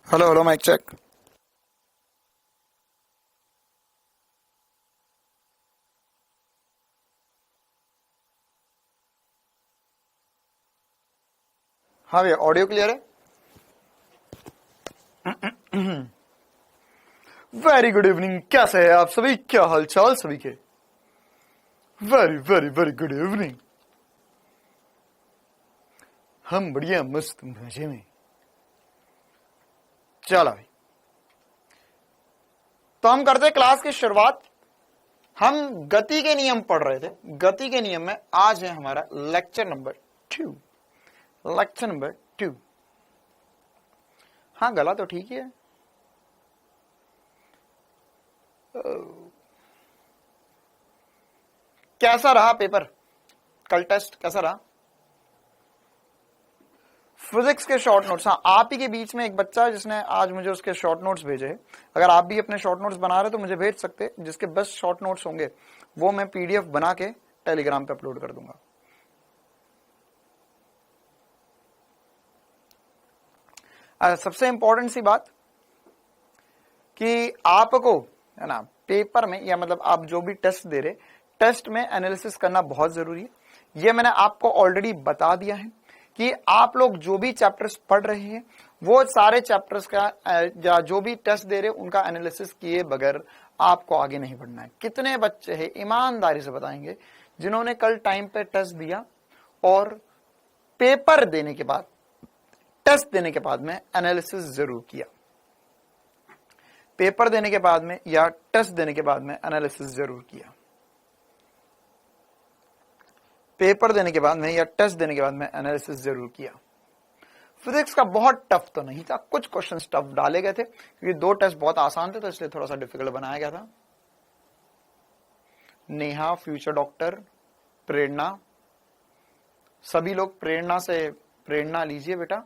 Hello hello mic check. हाँ भैया, audio clear है? Very good evening. कैसे हैं आप सभी? क्या हालचाल सभी के? Very very very good evening. हम बढ़िया मस्त मजे में। चलो भाई, तो हम करते क्लास की शुरुआत। हम गति के नियम पढ़ रहे थे। गति के नियम में आज है हमारा लेक्चर नंबर 2। Lecture number 2। हाँ, गला तो ठीक ही है। कैसा रहा पेपर? कल टेस्ट कैसा रहा? फिजिक्स के शॉर्ट नोट्स। हाँ, आप ही के बीच में एक बच्चा है जिसने आज मुझे उसके शॉर्ट नोट्स भेजे हैं। अगर आप भी अपने शॉर्ट नोट्स बना रहे तो मुझे भेज सकते हैं। जिसके बेस्ट शॉर्ट नोट्स होंगे वो मैं पीडीएफ बना के टेलीग्राम पे अपलोड कर दूंगा। सबसे इंपॉर्टेंट सी बात कि आपको है ना, पेपर में या मतलब आप जो भी टेस्ट दे रहे, टेस्ट में एनालिसिस करना बहुत जरूरी है। ये मैंने आपको ऑलरेडी बता दिया है कि आप लोग जो भी चैप्टर्स पढ़ रहे हैं वो सारे चैप्टर्स का या जो भी टेस्ट दे रहे हैं उनका एनालिसिस किए बगैर आपको आगे नहीं बढ़ना है। कितने बच्चे हैं ईमानदारी से बताएंगे जिन्होंने कल टाइम पे टेस्ट दिया और पेपर देने के बाद, टेस्ट देने के बाद में एनालिसिस जरूर किया? पेपर देने के बाद में या टेस्ट देने के बाद में एनालिसिस जरूर किया? पेपर देने के बाद में या टेस्ट देने के बाद में एनालिसिस जरूर किया? फिजिक्स का बहुत टफ तो नहीं था, कुछ क्वेश्चंस टफ डाले गए थे क्योंकि 2 टेस्ट बहुत आसान थे तो इसलिए थोड़ा सा डिफिकल्ट बनाया गया था। नेहा, फ्यूचर डॉक्टर, प्रेरणा, सभी लोग प्रेरणा से प्रेरणा लीजिए बेटा।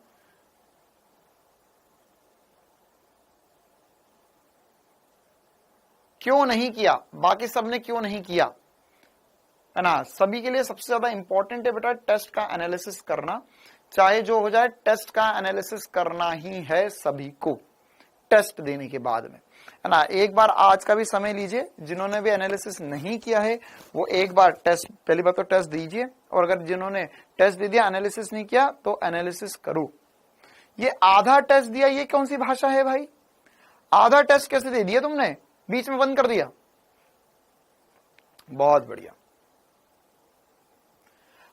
क्यों नहीं किया? बाकी सबने क्यों नहीं किया है ना? सभी के लिए सबसे ज्यादा इंपॉर्टेंट है बेटा टेस्ट का एनालिसिस करना। चाहे जो हो जाए, टेस्ट का एनालिसिस करना ही है सभी को टेस्ट देने के बाद में, है ना। एक बार आज का भी समय लीजिए, जिन्होंने भी एनालिसिस नहीं किया है वो एक बार टेस्ट, पहली बार तो टेस्ट दीजिए, और अगर जिन्होंने टेस्ट दे दिया एनालिसिस नहीं किया तो एनालिसिस करो। ये आधा टेस्ट दिया, ये कौन सी भाषा है भाई? आधा टेस्ट कैसे दे दिया तुमने? बीच में बंद कर दिया। बहुत बढ़िया।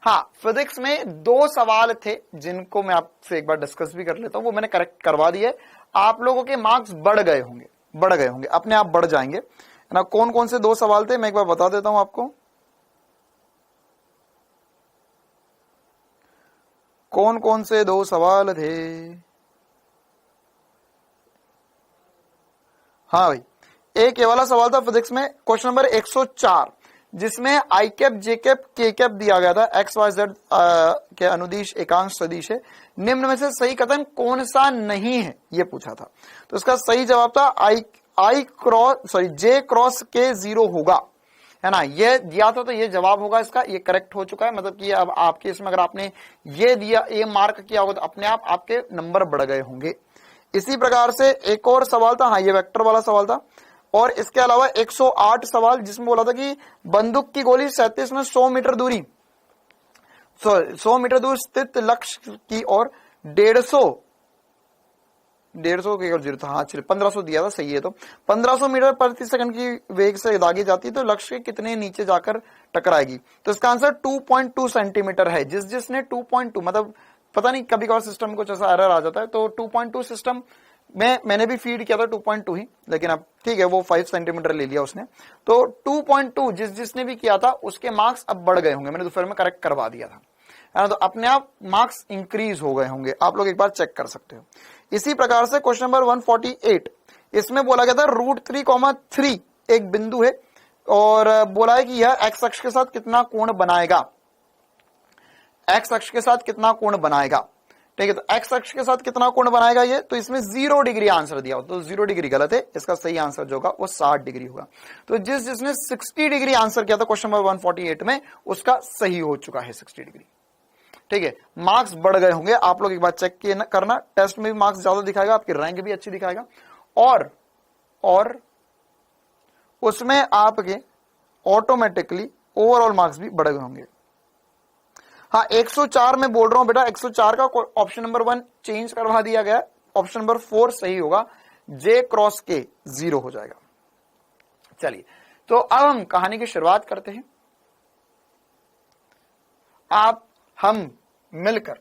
हाँ, फिजिक्स में 2 सवाल थे जिनको मैं आपसे एक बार डिस्कस भी कर लेता हूं, वो मैंने करेक्ट करवा दिए। आप लोगों के मार्क्स बढ़ गए होंगे, अपने आप बढ़ जाएंगे, है ना। कौन कौन से 2 सवाल थे मैं एक बार बता देता हूं आपको। कौन कौन से 2 सवाल थे? हाँ भाई, एक ये वाला सवाल था फिजिक्स में, क्वेश्चन नंबर 104, जिसमें आई कैप, जे कैप, के कैप दिया गया था। एक्स वाई जेड के अनुदिश एकांश सदिश है, निम्न में से सही कथन कौन सा नहीं है, ये पूछा था। तो इसका सही जवाब था जे क्रॉस के 0 होगा, है ना। ये दिया था तो ये जवाब होगा इसका, ये करेक्ट हो चुका है। मतलब कि अब आपके इसमें अगर आपने ये दिया, ये मार्क किया होगा तो अपने आप आपके नंबर बढ़ गए होंगे। इसी प्रकार से एक और सवाल था, हाँ ये वेक्टर वाला सवाल था। और इसके अलावा 108 सवाल जिसमें बोला था कि बंदूक की गोली 37 में 100 मीटर दूरी, 100 मीटर दूर स्थित लक्ष्य की और 150 की ओर जीरो था। हाँ चलिए, 1500 दिया था, सही है। तो 1500 मीटर प्रति सेकंड की वेग से दागी जाती है तो लक्ष्य के कितने नीचे जाकर टकराएगी? तो इसका आंसर 2.2 सेंटीमीटर है। जिसने 2.2, मतलब पता नहीं कभी कभार सिस्टम में कुछ ऐसा एरर आ जाता है, तो 2.2 सिस्टम में मैंने भी फीड किया था 2.2 ही, लेकिन अब ठीक है वो 5 सेंटीमीटर ले लिया उसने। तो 2.2 जिसने भी किया था उसके मार्क्स अब बढ़ गए होंगे, मैंने दोपहर में करेक्ट करवा दिया था, है ना। तो अपने आप मार्क्स इंक्रीज हो गए होंगे, आप लोग एक बार चेक कर सकते हो। इसी प्रकार से क्वेश्चन नंबर 148, इसमें बोला गया था √3,3 एक बिंदु है और बोला है कि यह एक्स अक्ष के साथ कितना कोण बनाएगा, एक्स अक्ष के साथ कितना कोण बनाएगा, ठीक है। तो एक्स अक्ष के साथ कितना कोण बनाएगा ये, तो इसमें 0 डिग्री आंसर दिया हो, तो 0 डिग्री गलत है। इसका सही आंसर जो होगा वो 60 डिग्री होगा। तो जिसने 60 डिग्री आंसर किया था क्वेश्चन नंबर 148 में, उसका सही हो चुका है 60 डिग्री। ठीक है, मार्क्स बढ़ गए होंगे। आप लोग एक बार चेक करना, टेस्ट में भी मार्क्स ज्यादा दिखाएगा, आपकी रैंक भी अच्छी दिखाएगा, और उसमें आपके ऑटोमेटिकली ओवरऑल मार्क्स भी बढ़ गए होंगे। हाँ, 104 में बोल रहा हूं बेटा, 104 का ऑप्शन नंबर 1 चेंज करवा दिया गया, ऑप्शन नंबर 4 सही होगा, J क्रॉस K 0 हो जाएगा। चलिए, तो अब हम कहानी की शुरुआत करते हैं। हम मिलकर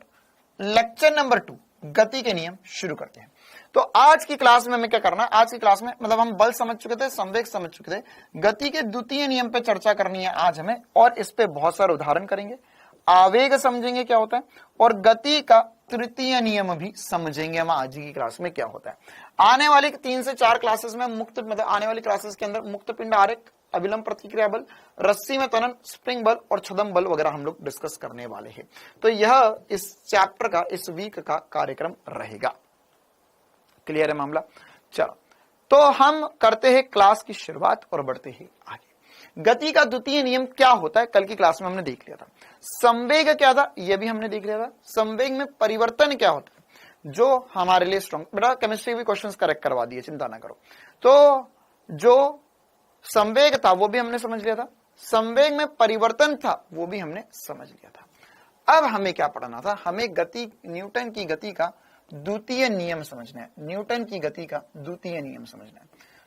लेक्चर नंबर 2 गति के नियम शुरू करते हैं। तो आज की क्लास में हमें क्या करना है, आज की क्लास में मतलब हम बल समझ चुके थे, संवेग समझ चुके थे, गति के द्वितीय नियम पे चर्चा करनी है आज हमें, और इस पे बहुत सारे उदाहरण करेंगे, आवेग समझेंगे क्या होता है, और गति का तृतीय नियम भी समझेंगे हम आज की क्लास में क्या होता है। आने वाली 3 से 4 क्लासेस में आने वाली क्लासेस के अंदर मुक्त पिंड आरेख, अभिलंब प्रतिक्रिया बल, रस्सी में त्वरण, स्प्रिंग बल और छदम बल वगैरह हम लोग डिस्कस करने वाले हैं। तो यह इस चैप्टर का, इस वीक का कार्यक्रम रहेगा। क्लियर है मामला? चलो, तो हम करते हैं क्लास की शुरुआत और बढ़ते हैं आगे। गति का द्वितीय नियम क्या होता है, कल की क्लास में हमने देख लिया था। संवेग क्या था, यह भी हमने देख लिया था। संवेग में परिवर्तन क्या होता है, जो हमारे लिए स्ट्रॉन्ग, बेटा केमिस्ट्री भी क्वेश्चंस करेक्ट करवा दिए, चिंता ना करो। तो जो संवेग था वो भी हमने समझ लिया था, संवेग में परिवर्तन था वो भी हमने समझ लिया था। अब हमें क्या पढ़ना था, हमें न्यूटन की गति का द्वितीय नियम समझना है। न्यूटन की गति का द्वितीय नियम समझना है।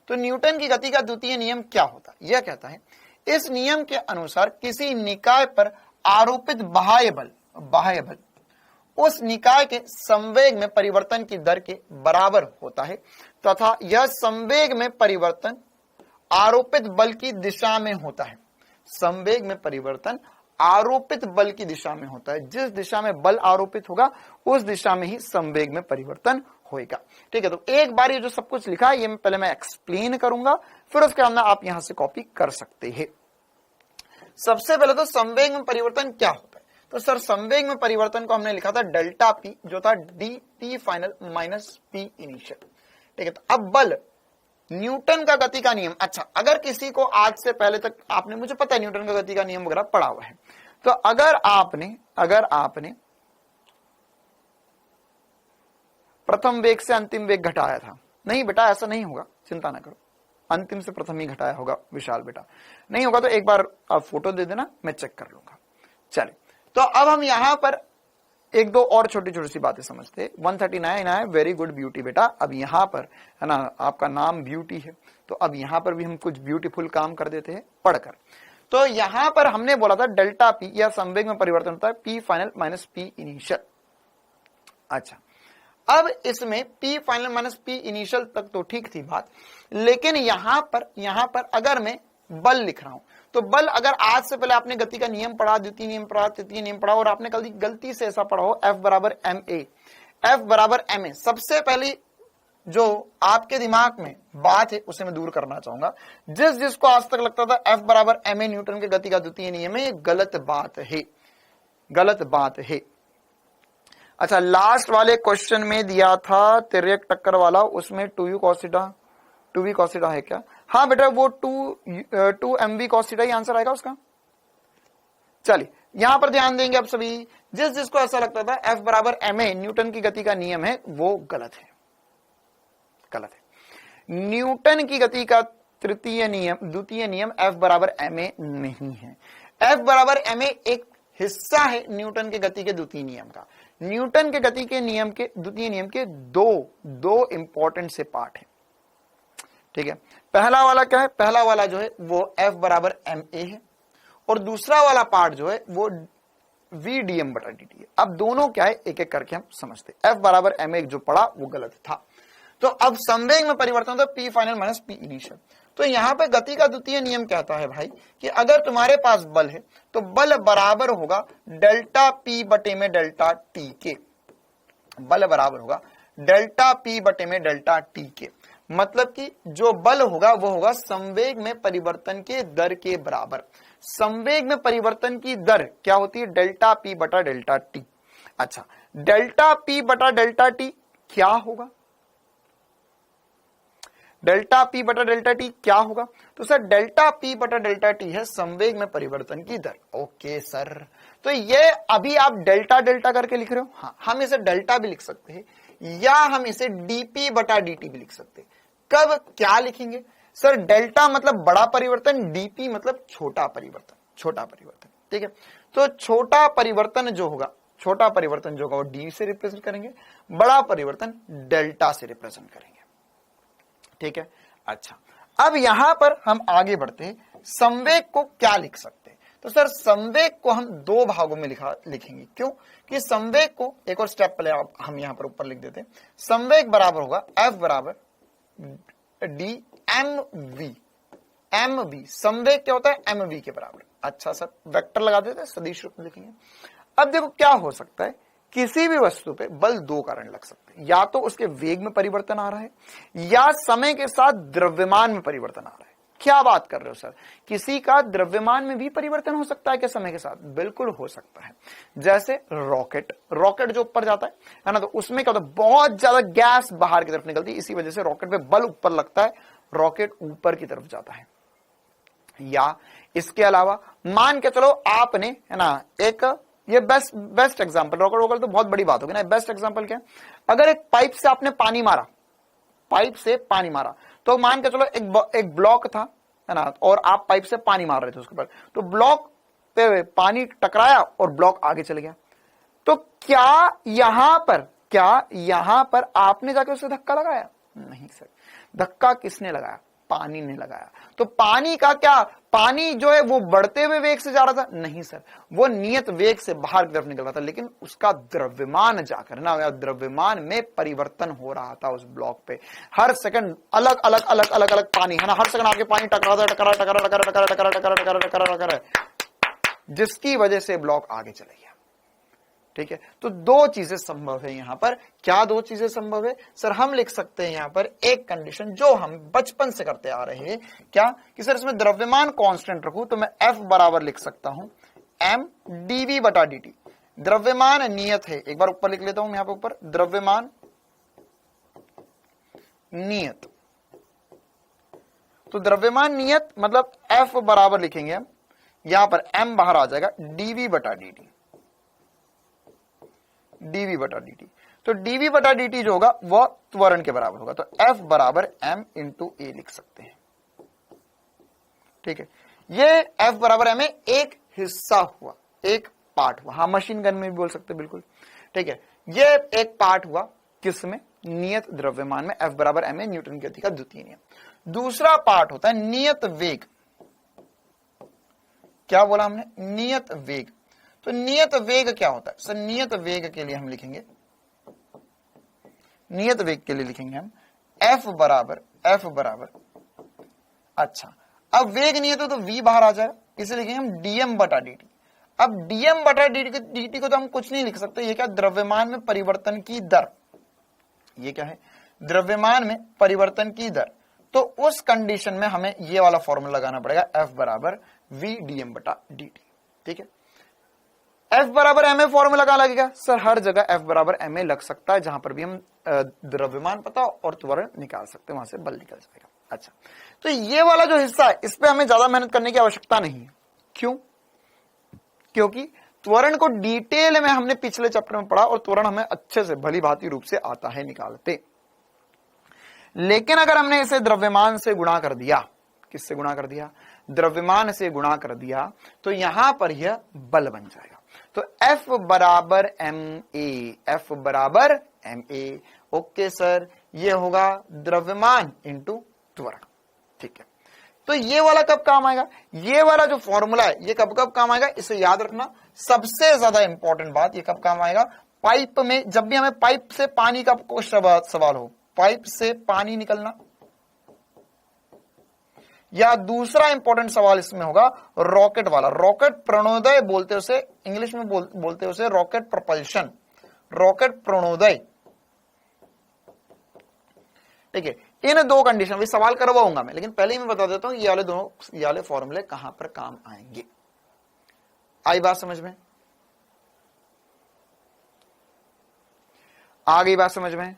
तो न्यूटन की गति का द्वितीय नियम क्या होता है? यह कहता है, इस नियम के अनुसार किसी निकाय पर आरोपित बाह्य बल उस निकाय के संवेग में परिवर्तन की दर के बराबर होता है, तथा यह संवेग में परिवर्तन आरोपित बल की दिशा में होता है। संवेग में परिवर्तन आरोपित बल की दिशा में होता है। जिस दिशा में बल आरोपित होगा उस दिशा में ही संवेग में परिवर्तन होएगा। ठीक है, तो एक बार ये जो सब कुछ लिखा है ये पहले मैं एक्सप्लेन करूंगा, फिर उसके बाद आप यहां से कॉपी कर सकते हैं। सबसे पहले तो संवेग में परिवर्तन क्या होता है? तो सर, संवेग में परिवर्तन को हमने लिखा था डेल्टा पी, जो था D T final minus P initial. ठीक है, तो अब बल, न्यूटन का गति का नियम। अच्छा, अगर किसी को आज से पहले तक आपने, मुझे पता है न्यूटन का गति का नियम वगैरह पढ़ा हुआ है, तो अगर आपने प्रथम वेग से अंतिम वेग घटाया था, नहीं बेटा ऐसा नहीं होगा, चिंता ना करो, अंतिम से प्रथम ही घटाया होगा विशाल बेटा, नहीं होगा तो एक बार आप फोटो दे देना, मैं चेक कर लूंगा। चले, तो अब हम यहां पर एक दो और छोटी छोटी सी बातें समझते हैं। 139 है, वेरी गुड ब्यूटी बेटा। अब यहां पर है ना, आपका नाम ब्यूटी है, तो अब यहां पर भी हम कुछ ब्यूटीफुल काम कर देते हैं पढ़कर। तो यहां पर हमने बोला था डेल्टा पी या संवेग में परिवर्तन होता है P final minus P initial. अच्छा, अब इसमें P final minus P initial तक तो ठीक थी बात, लेकिन यहां पर अगर मैं बल लिख रहा हूं, तो बल, अगर आज से पहले आपने गति का नियम पढ़ा, द्वितीय नियम पढ़ा, तृतीय नियम पढ़ा, और आपने कल गलती से ऐसा पढ़ा हो F बराबर ma, सबसे पहली जो आपके दिमाग में बात है उसे मैं दूर करना चाहूंगा। जिसको आज तक लगता था F बराबर ma न्यूटन के गति का द्वितीय नियम है, ये गलत बात है। अच्छा, लास्ट वाले क्वेश्चन में दिया था तिर्यक टक्कर वाला, उसमें 2u cos थीटा है क्या? हाँ बेटा, वो 2 mv cos थीटा ही आंसर आएगा उसका। चलिए, यहां पर ध्यान देंगे अब सभी, जिसको ऐसा लगता था F बराबर ma न्यूटन की गति का नियम है, वो गलत है। न्यूटन की गति का द्वितीय नियम F बराबर ma नहीं है। F बराबर ma एक हिस्सा है न्यूटन के गति के द्वितीय नियम का। न्यूटन के गति के नियम के द्वितीय नियम के दो इंपॉर्टेंट से पार्ट है। ठीक है, पहला वाला क्या है? पहला वाला जो है वो F बराबर ma है, और दूसरा वाला पार्ट जो है वो vdm बटा dt है। अब दोनों क्या है, एक एक करके हम समझते हैं। F बराबर ma जो पढ़ा वो गलत था। तो अब संवेग में परिवर्तन होता है P final minus P initial. तो यहां पे गति का द्वितीय नियम कहता है भाई कि अगर तुम्हारे पास बल है तो बल बराबर होगा डेल्टा पी बटे में डेल्टा टी के। बल बराबर होगा डेल्टा पी बटे में डेल्टा टी के, मतलब कि जो बल होगा वो होगा संवेग में परिवर्तन के दर के बराबर। संवेग में परिवर्तन की दर क्या होती है? डेल्टा पी बटा डेल्टा टी। अच्छा, डेल्टा पी बटा डेल्टा टी क्या होगा? डेल्टा पी बटा डेल्टा टी क्या होगा? तो सर डेल्टा पी बटा डेल्टा टी है संवेग में परिवर्तन की दर। ओके सर, तो ये अभी आप डेल्टा डेल्टा करके लिख रहे हो। हाँ, हम इसे डेल्टा भी लिख सकते हैं या हम इसे डीपी बटा डीटी भी लिख सकते हैं। कब क्या लिखेंगे? सर डेल्टा मतलब बड़ा परिवर्तन, डीपी मतलब छोटा परिवर्तन, छोटा परिवर्तन। ठीक है, तो छोटा परिवर्तन जो होगा, छोटा परिवर्तन जो होगा वो डी से रिप्रेजेंट करेंगे, बड़ा परिवर्तन डेल्टा से रिप्रेजेंट करेंगे। ठीक है, अच्छा अब यहां पर हम आगे बढ़ते हैं, संवेग को क्या लिख सकते हैं? तो सर संवेग को हम दो भागों में लिखेंगे। क्यों? कि संवेग को एक और स्टेप पहले हम यहां पर ऊपर लिख देते हैं। संवेग बराबर होगा F बराबर D M V. M V संवेग क्या होता है? एम वी के बराबर। अच्छा सर, वेक्टर लगा देते हैं, सदिश रूप में लिखेंगे। अब देखो क्या हो सकता है, किसी भी वस्तु पे बल दो कारण लग सकते हैं, या तो उसके वेग में परिवर्तन आ रहा है या समय के साथ द्रव्यमान में परिवर्तन आ रहा है। क्या बात कर रहे हो सर, किसी का द्रव्यमान में भी परिवर्तन हो सकता है क्या समय के साथ? बिल्कुल हो सकता है। जैसे रॉकेट जो ऊपर जाता है ना, तो उसमें क्या होता है, बहुत ज्यादा गैस बाहर की तरफ निकलती है, इसी वजह से रॉकेट पे बल ऊपर लगता है, रॉकेट ऊपर की तरफ जाता है। या इसके अलावा मान के चलो आपने, है ना, एक ये बेस्ट एग्जांपल, रॉकेट तो बहुत बड़ी बात होगी ना, बेस्ट एग्जांपल क्या है, अगर एक पाइप से आपने पानी मारा, पाइप से पानी मारा, तो मान के चलो एक ब्लॉक था, है ना, और आप पाइप से पानी मार रहे थे उसके ऊपर, तो ब्लॉक पे पानी टकराया और ब्लॉक आगे चले गया। तो क्या यहां पर आपने जाके उसे धक्का लगाया? नहीं सर, धक्का किसने लगाया? पानी ने लगाया। तो पानी का क्या, पानी जो है वो बढ़ते हुए वेग से जा रहा था? नहीं सर, वो नियत वेग से बाहर की तरफ निकल रहा था, लेकिन उसका द्रव्यमान जाकर ना, द्रव्यमान में परिवर्तन हो रहा था उस ब्लॉक पे। हर सेकंड अलग अलग अलग अलग अलग पानी, है ना, हर सेकंड आगे पानी टकरा, जिसकी वजह से ब्लॉक आगे चले गया। ठीक है, तो दो चीजें संभव है यहां पर। क्या दो चीजें संभव है सर? हम लिख सकते हैं यहां पर एक कंडीशन जो हम बचपन से करते आ रहे हैं, क्या कि सर इसमें द्रव्यमान कांस्टेंट रखूं तो मैं F बराबर लिख सकता हूं m dv बटा dt। द्रव्यमान नियत है, एक बार ऊपर लिख लेता हूं यहां पर, ऊपर द्रव्यमान नियत, तो द्रव्यमान नियत मतलब F बराबर लिखेंगे हम, यहां पर m बाहर आ जाएगा dv बटा dt, dv बटा dt। तो dv बटा dt जो होगा वह त्वरण के बराबर होगा, तो F बराबर m इंटू ए लिख सकते हैं। ठीक है, ये F बराबर m एक हिस्सा हुआ, एक पार्ट हुआ। हाँ, मशीन गन में भी बोल सकते हैं, बिल्कुल ठीक है। ये एक पार्ट हुआ किसमें? नियत द्रव्यमान में। F बराबर m है, न्यूटन की गति का द्वितीय नियम। दूसरा पार्ट होता है नियत वेग। क्या बोला हमने? नियत वेग। तो नियत वेग क्या होता है सर? नियत वेग के लिए हम लिखेंगे, नियत वेग के लिए लिखेंगे हम F बराबर, अच्छा अब वेग नियत हो तो v बाहर आ जाएगा, इसे लिखेंगे हम dm बटा dt। अब dm बटा dt को तो हम कुछ नहीं लिख सकते, ये क्या? द्रव्यमान में परिवर्तन की दर। ये क्या है? द्रव्यमान में परिवर्तन की दर। तो उस कंडीशन में हमें ये वाला फॉर्मूला लगाना पड़ेगा, F बराबर v dm बटा dt। ठीक है, F बराबर एम ए फॉर्मूला कहां लगेगा सर? हर जगह F बराबर एम ए लग सकता है, जहां पर भी हम द्रव्यमान पता और त्वरण निकाल सकते हैं, वहां से बल निकल जाएगा। अच्छा, तो ये वाला जो हिस्सा है, इस पे हमें ज्यादा मेहनत करने की आवश्यकता नहीं है। क्यों? क्योंकि त्वरण को डिटेल में हमने पिछले चैप्टर में पढ़ा और त्वरण हमें अच्छे से भली भांति रूप से आता है निकालते। लेकिन अगर हमने इसे द्रव्यमान से गुणा कर दिया, किससे गुणा कर दिया? द्रव्यमान से गुणा कर दिया, तो यहां पर यह बल बन जाएगा। तो F बराबर F बराबर ma। ओके सर, ये होगा द्रव्यमान इंटू त्वरण। ठीक है, तो ये वाला कब काम आएगा? ये वाला जो फॉर्मूला है ये कब कब काम आएगा, इसे याद रखना। सबसे ज्यादा इंपॉर्टेंट बात, ये कब काम आएगा? पाइप में, जब भी हमें पाइप से पानी का कोई सवाल हो, पाइप से पानी निकलना, या दूसरा इंपॉर्टेंट सवाल इसमें होगा रॉकेट वाला। रॉकेट प्रणोदय बोलते उसे, इंग्लिश में बोलते उसे रॉकेट प्रोपल्शन, रॉकेट प्रणोदय। ठीक है, इन दो कंडीशन भी सवाल करवाऊंगा मैं, लेकिन पहले ही मैं बता देता हूं ये वाले फॉर्मूले कहां पर काम आएंगे। आई बात समझ में? आ गई बात समझ में?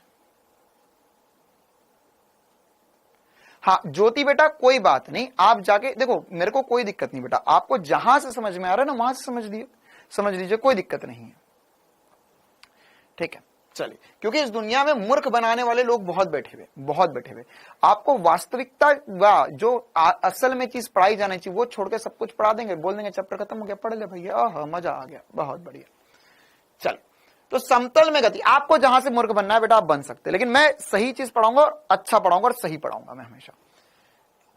हाँ ज्योति बेटा कोई बात नहीं, आप जाके देखो, मेरे को कोई दिक्कत नहीं बेटा, आपको जहां से समझ में आ रहा है ना वहां से समझ लीजिए, कोई दिक्कत नहीं है, ठीक है। चलिए, क्योंकि इस दुनिया में मूर्ख बनाने वाले लोग बहुत बैठे हुए, आपको वास्तविकता जो असल में चीज पढ़ाई जानी चाहिए वो छोड़ के सब कुछ पढ़ा देंगे, बोल देंगे चैप्टर खत्म हो गया, पढ़ ले भैया, मजा आ गया, बहुत बढ़िया। चलिए, तो समतल में गति, आपको जहां से मूर्ख बनना है बेटा आप बन सकते हैं, लेकिन मैं सही चीज पढ़ाऊंगा, अच्छा पढ़ाऊंगा और सही पढ़ाऊंगा मैं हमेशा।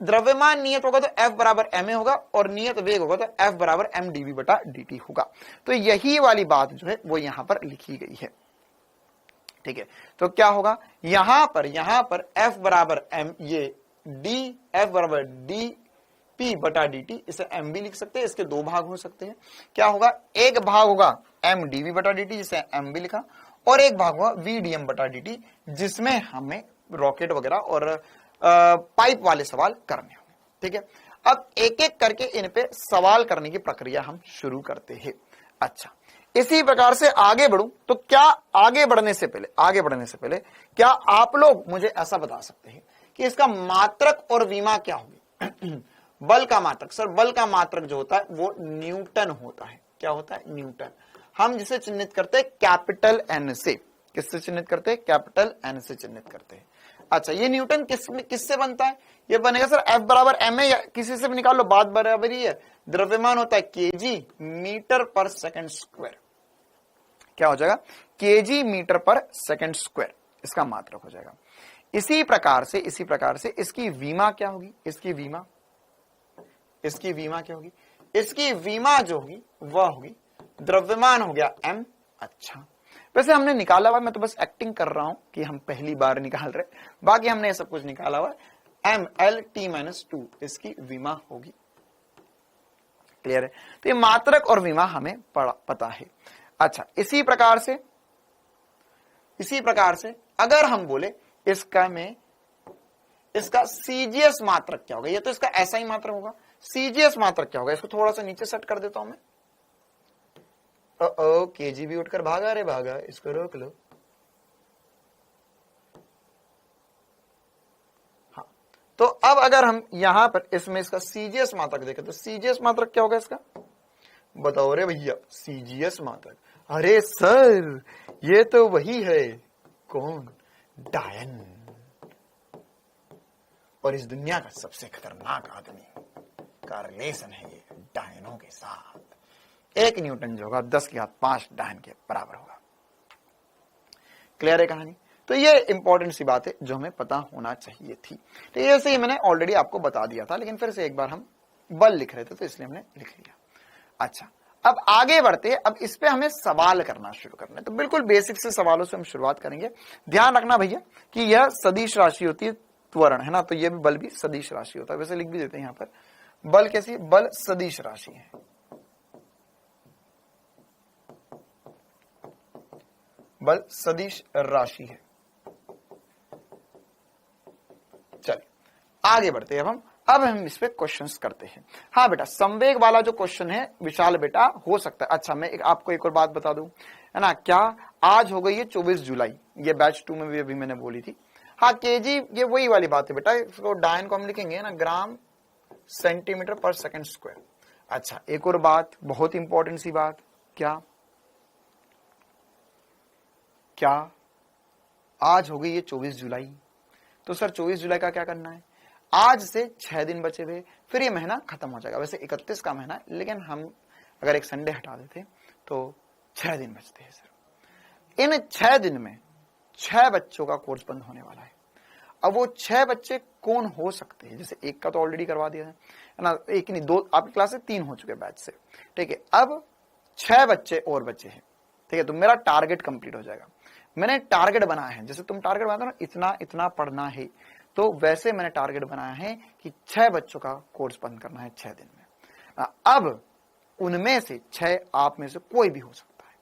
द्रव्यमान नियत होगा तो F बराबर ma होगा, और नियत वेग होगा तो F बराबर mdv बटा dt होगा। तो यही वाली बात जो है वो यहां पर लिखी गई है, ठीक है। तो क्या होगा यहां पर F बराबर m, ये d, F बराबर dp बटा dt, इसे m भी लिख सकते हैं, इसके दो भाग हो सकते हैं। क्या होगा, एक भाग होगा m dv बटा dt जिसे m भी लिखा, और एक भाग होगा v dm बटा dt जिसमें हमें रॉकेट वगैरह और पाइप वाले सवाल करने होंगे, ठीक है। अब एक एक करके इन पे सवाल करने की प्रक्रिया हम शुरू करते हैं। अच्छा, इसी प्रकार से आगे बढ़ूं तो क्या आगे बढ़ने से पहले क्या आप लोग मुझे ऐसा बता सकते हैं कि इसका मात्रक और विमा क्या होगी? बल का मात्रक, सर बल का मात्रक जो होता है वो न्यूटन होता है। क्या होता है? न्यूटन। हम जिसे चिन्हित करते हैं कैपिटल एन से। किससे चिन्हित करते हैं? कैपिटल एन से चिन्हित करते हैं। अच्छा, ये न्यूटन किससे बनता है? ये बनेगा सर F बराबर ma, या किसी से भी निकाल लो, बात बराबर ही है। द्रव्यमान होता है kg मीटर पर सेकंड स्क्वायर। क्या हो जाएगा? kg मीटर पर सेकंड स्क्वायर, इसका मात्रक हो जाएगा। इसी प्रकार से इसकी विमा क्या होगी? इसकी विमा क्या होगी? इसकी विमा जो होगी वह होगी, द्रव्यमान हो गया m। अच्छा, वैसे हमने निकाला हुआ, मैं तो बस एक्टिंग कर रहा हूं कि हम पहली बार निकाल रहे, बाकी हमने ये सब कुछ निकाला हुआ। ml-2 इसकी विमा होगी। क्लियर है? तो ये मात्रक और विमा हमें पता है। अच्छा, इसी प्रकार से अगर हम बोले इसका सीजीएस मात्रक क्या होगा? ये तो इसका ऐसा ही मात्रक होगा। सीजीएस मात्रक क्या होगा? इसको थोड़ा सा नीचे सेट कर देता हूं मैं। केजी भी उठकर भागा रे भागा, इसको रोक लो। हाँ, तो अब अगर हम यहां पर इसमें इसका सीजीएस मात्रक देखें तो सीजीएस मात्रक क्या होगा इसका? बताओ रे भैया, सीजीएस मात्रक। अरे सर, ये तो वही है। कौन? डायन। और इस दुनिया का सबसे खतरनाक आदमी का रिलेशन है ये डायनों के साथ। 1 न्यूटन जो होगा 10⁵ डायन के बराबर होगा। क्लियर है कहानी? तो ये इंपॉर्टेंट सी बात है जो हमें पता होना चाहिए थी। तो ये से ही मैंने ऑलरेडी आपको बता दिया था, लेकिन फिर से एक बार हम बल लिख रहे थे तो इसलिए हमने लिख लिया। अच्छा, अब आगे बढ़ते हैं। अब इस पे हमें सवाल करना शुरू करना है, तो बिल्कुल बेसिक से सवालों से हम शुरुआत करेंगे। ध्यान रखना भैया कि यह सदिश राशि होती है, त्वरण है ना, तो यह भी बल भी सदिश राशि होता है। वैसे लिख भी देते हैं यहां पर, बल कैसी? बल सदिश राशि है। बल सदिश राशि है। चलिए आगे बढ़ते हैं अब हम इस पे क्वेश्चंस करते हैं। हाँ बेटा, संवेग वाला जो क्वेश्चन है विशाल बेटा हो सकता है। अच्छा, मैं आपको एक और बात बता दूं, है ना, क्या आज हो गई है 24 जुलाई, ये बैच 2 में भी अभी मैंने बोली थी। हाँ, केजी ये वही वाली बात है बेटा, इसको डायन को हम लिखेंगे ना ग्राम सेंटीमीटर पर सेकंड स्क्वायर। अच्छा, एक और बात, बहुत इंपॉर्टेंट सी बात, क्या आज हो गई है 24 जुलाई, तो सर 24 जुलाई का क्या करना है? आज से 6 दिन बचे हुए, फिर ये महीना खत्म हो जाएगा। वैसे 31 का महीना है, लेकिन हम अगर एक संडे हटा देते तो 6 दिन बचते हैं सर। इन 6 दिन में 6 बच्चों का कोर्स बंद होने वाला है। अब वो 6 बच्चे कौन हो सकते हैं? जैसे एक का तो ऑलरेडी करवा दिया है ना, एक नहीं 2, आपकी क्लास से 3 हो चुके बैच से, ठीक है। अब 6 बच्चे और बचे हैं, ठीक है, तो मेरा टारगेट कंप्लीट हो जाएगा। मैंने टारगेट बनाया है, जैसे तुम टारगेट बनाते हो ना, इतना इतना पढ़ना है, तो वैसे मैंने टारगेट बनाया है कि 6 बच्चों का कोर्स बंद करना है 6 दिन में। अब उनमें से 6 आप में से कोई भी हो सकता है।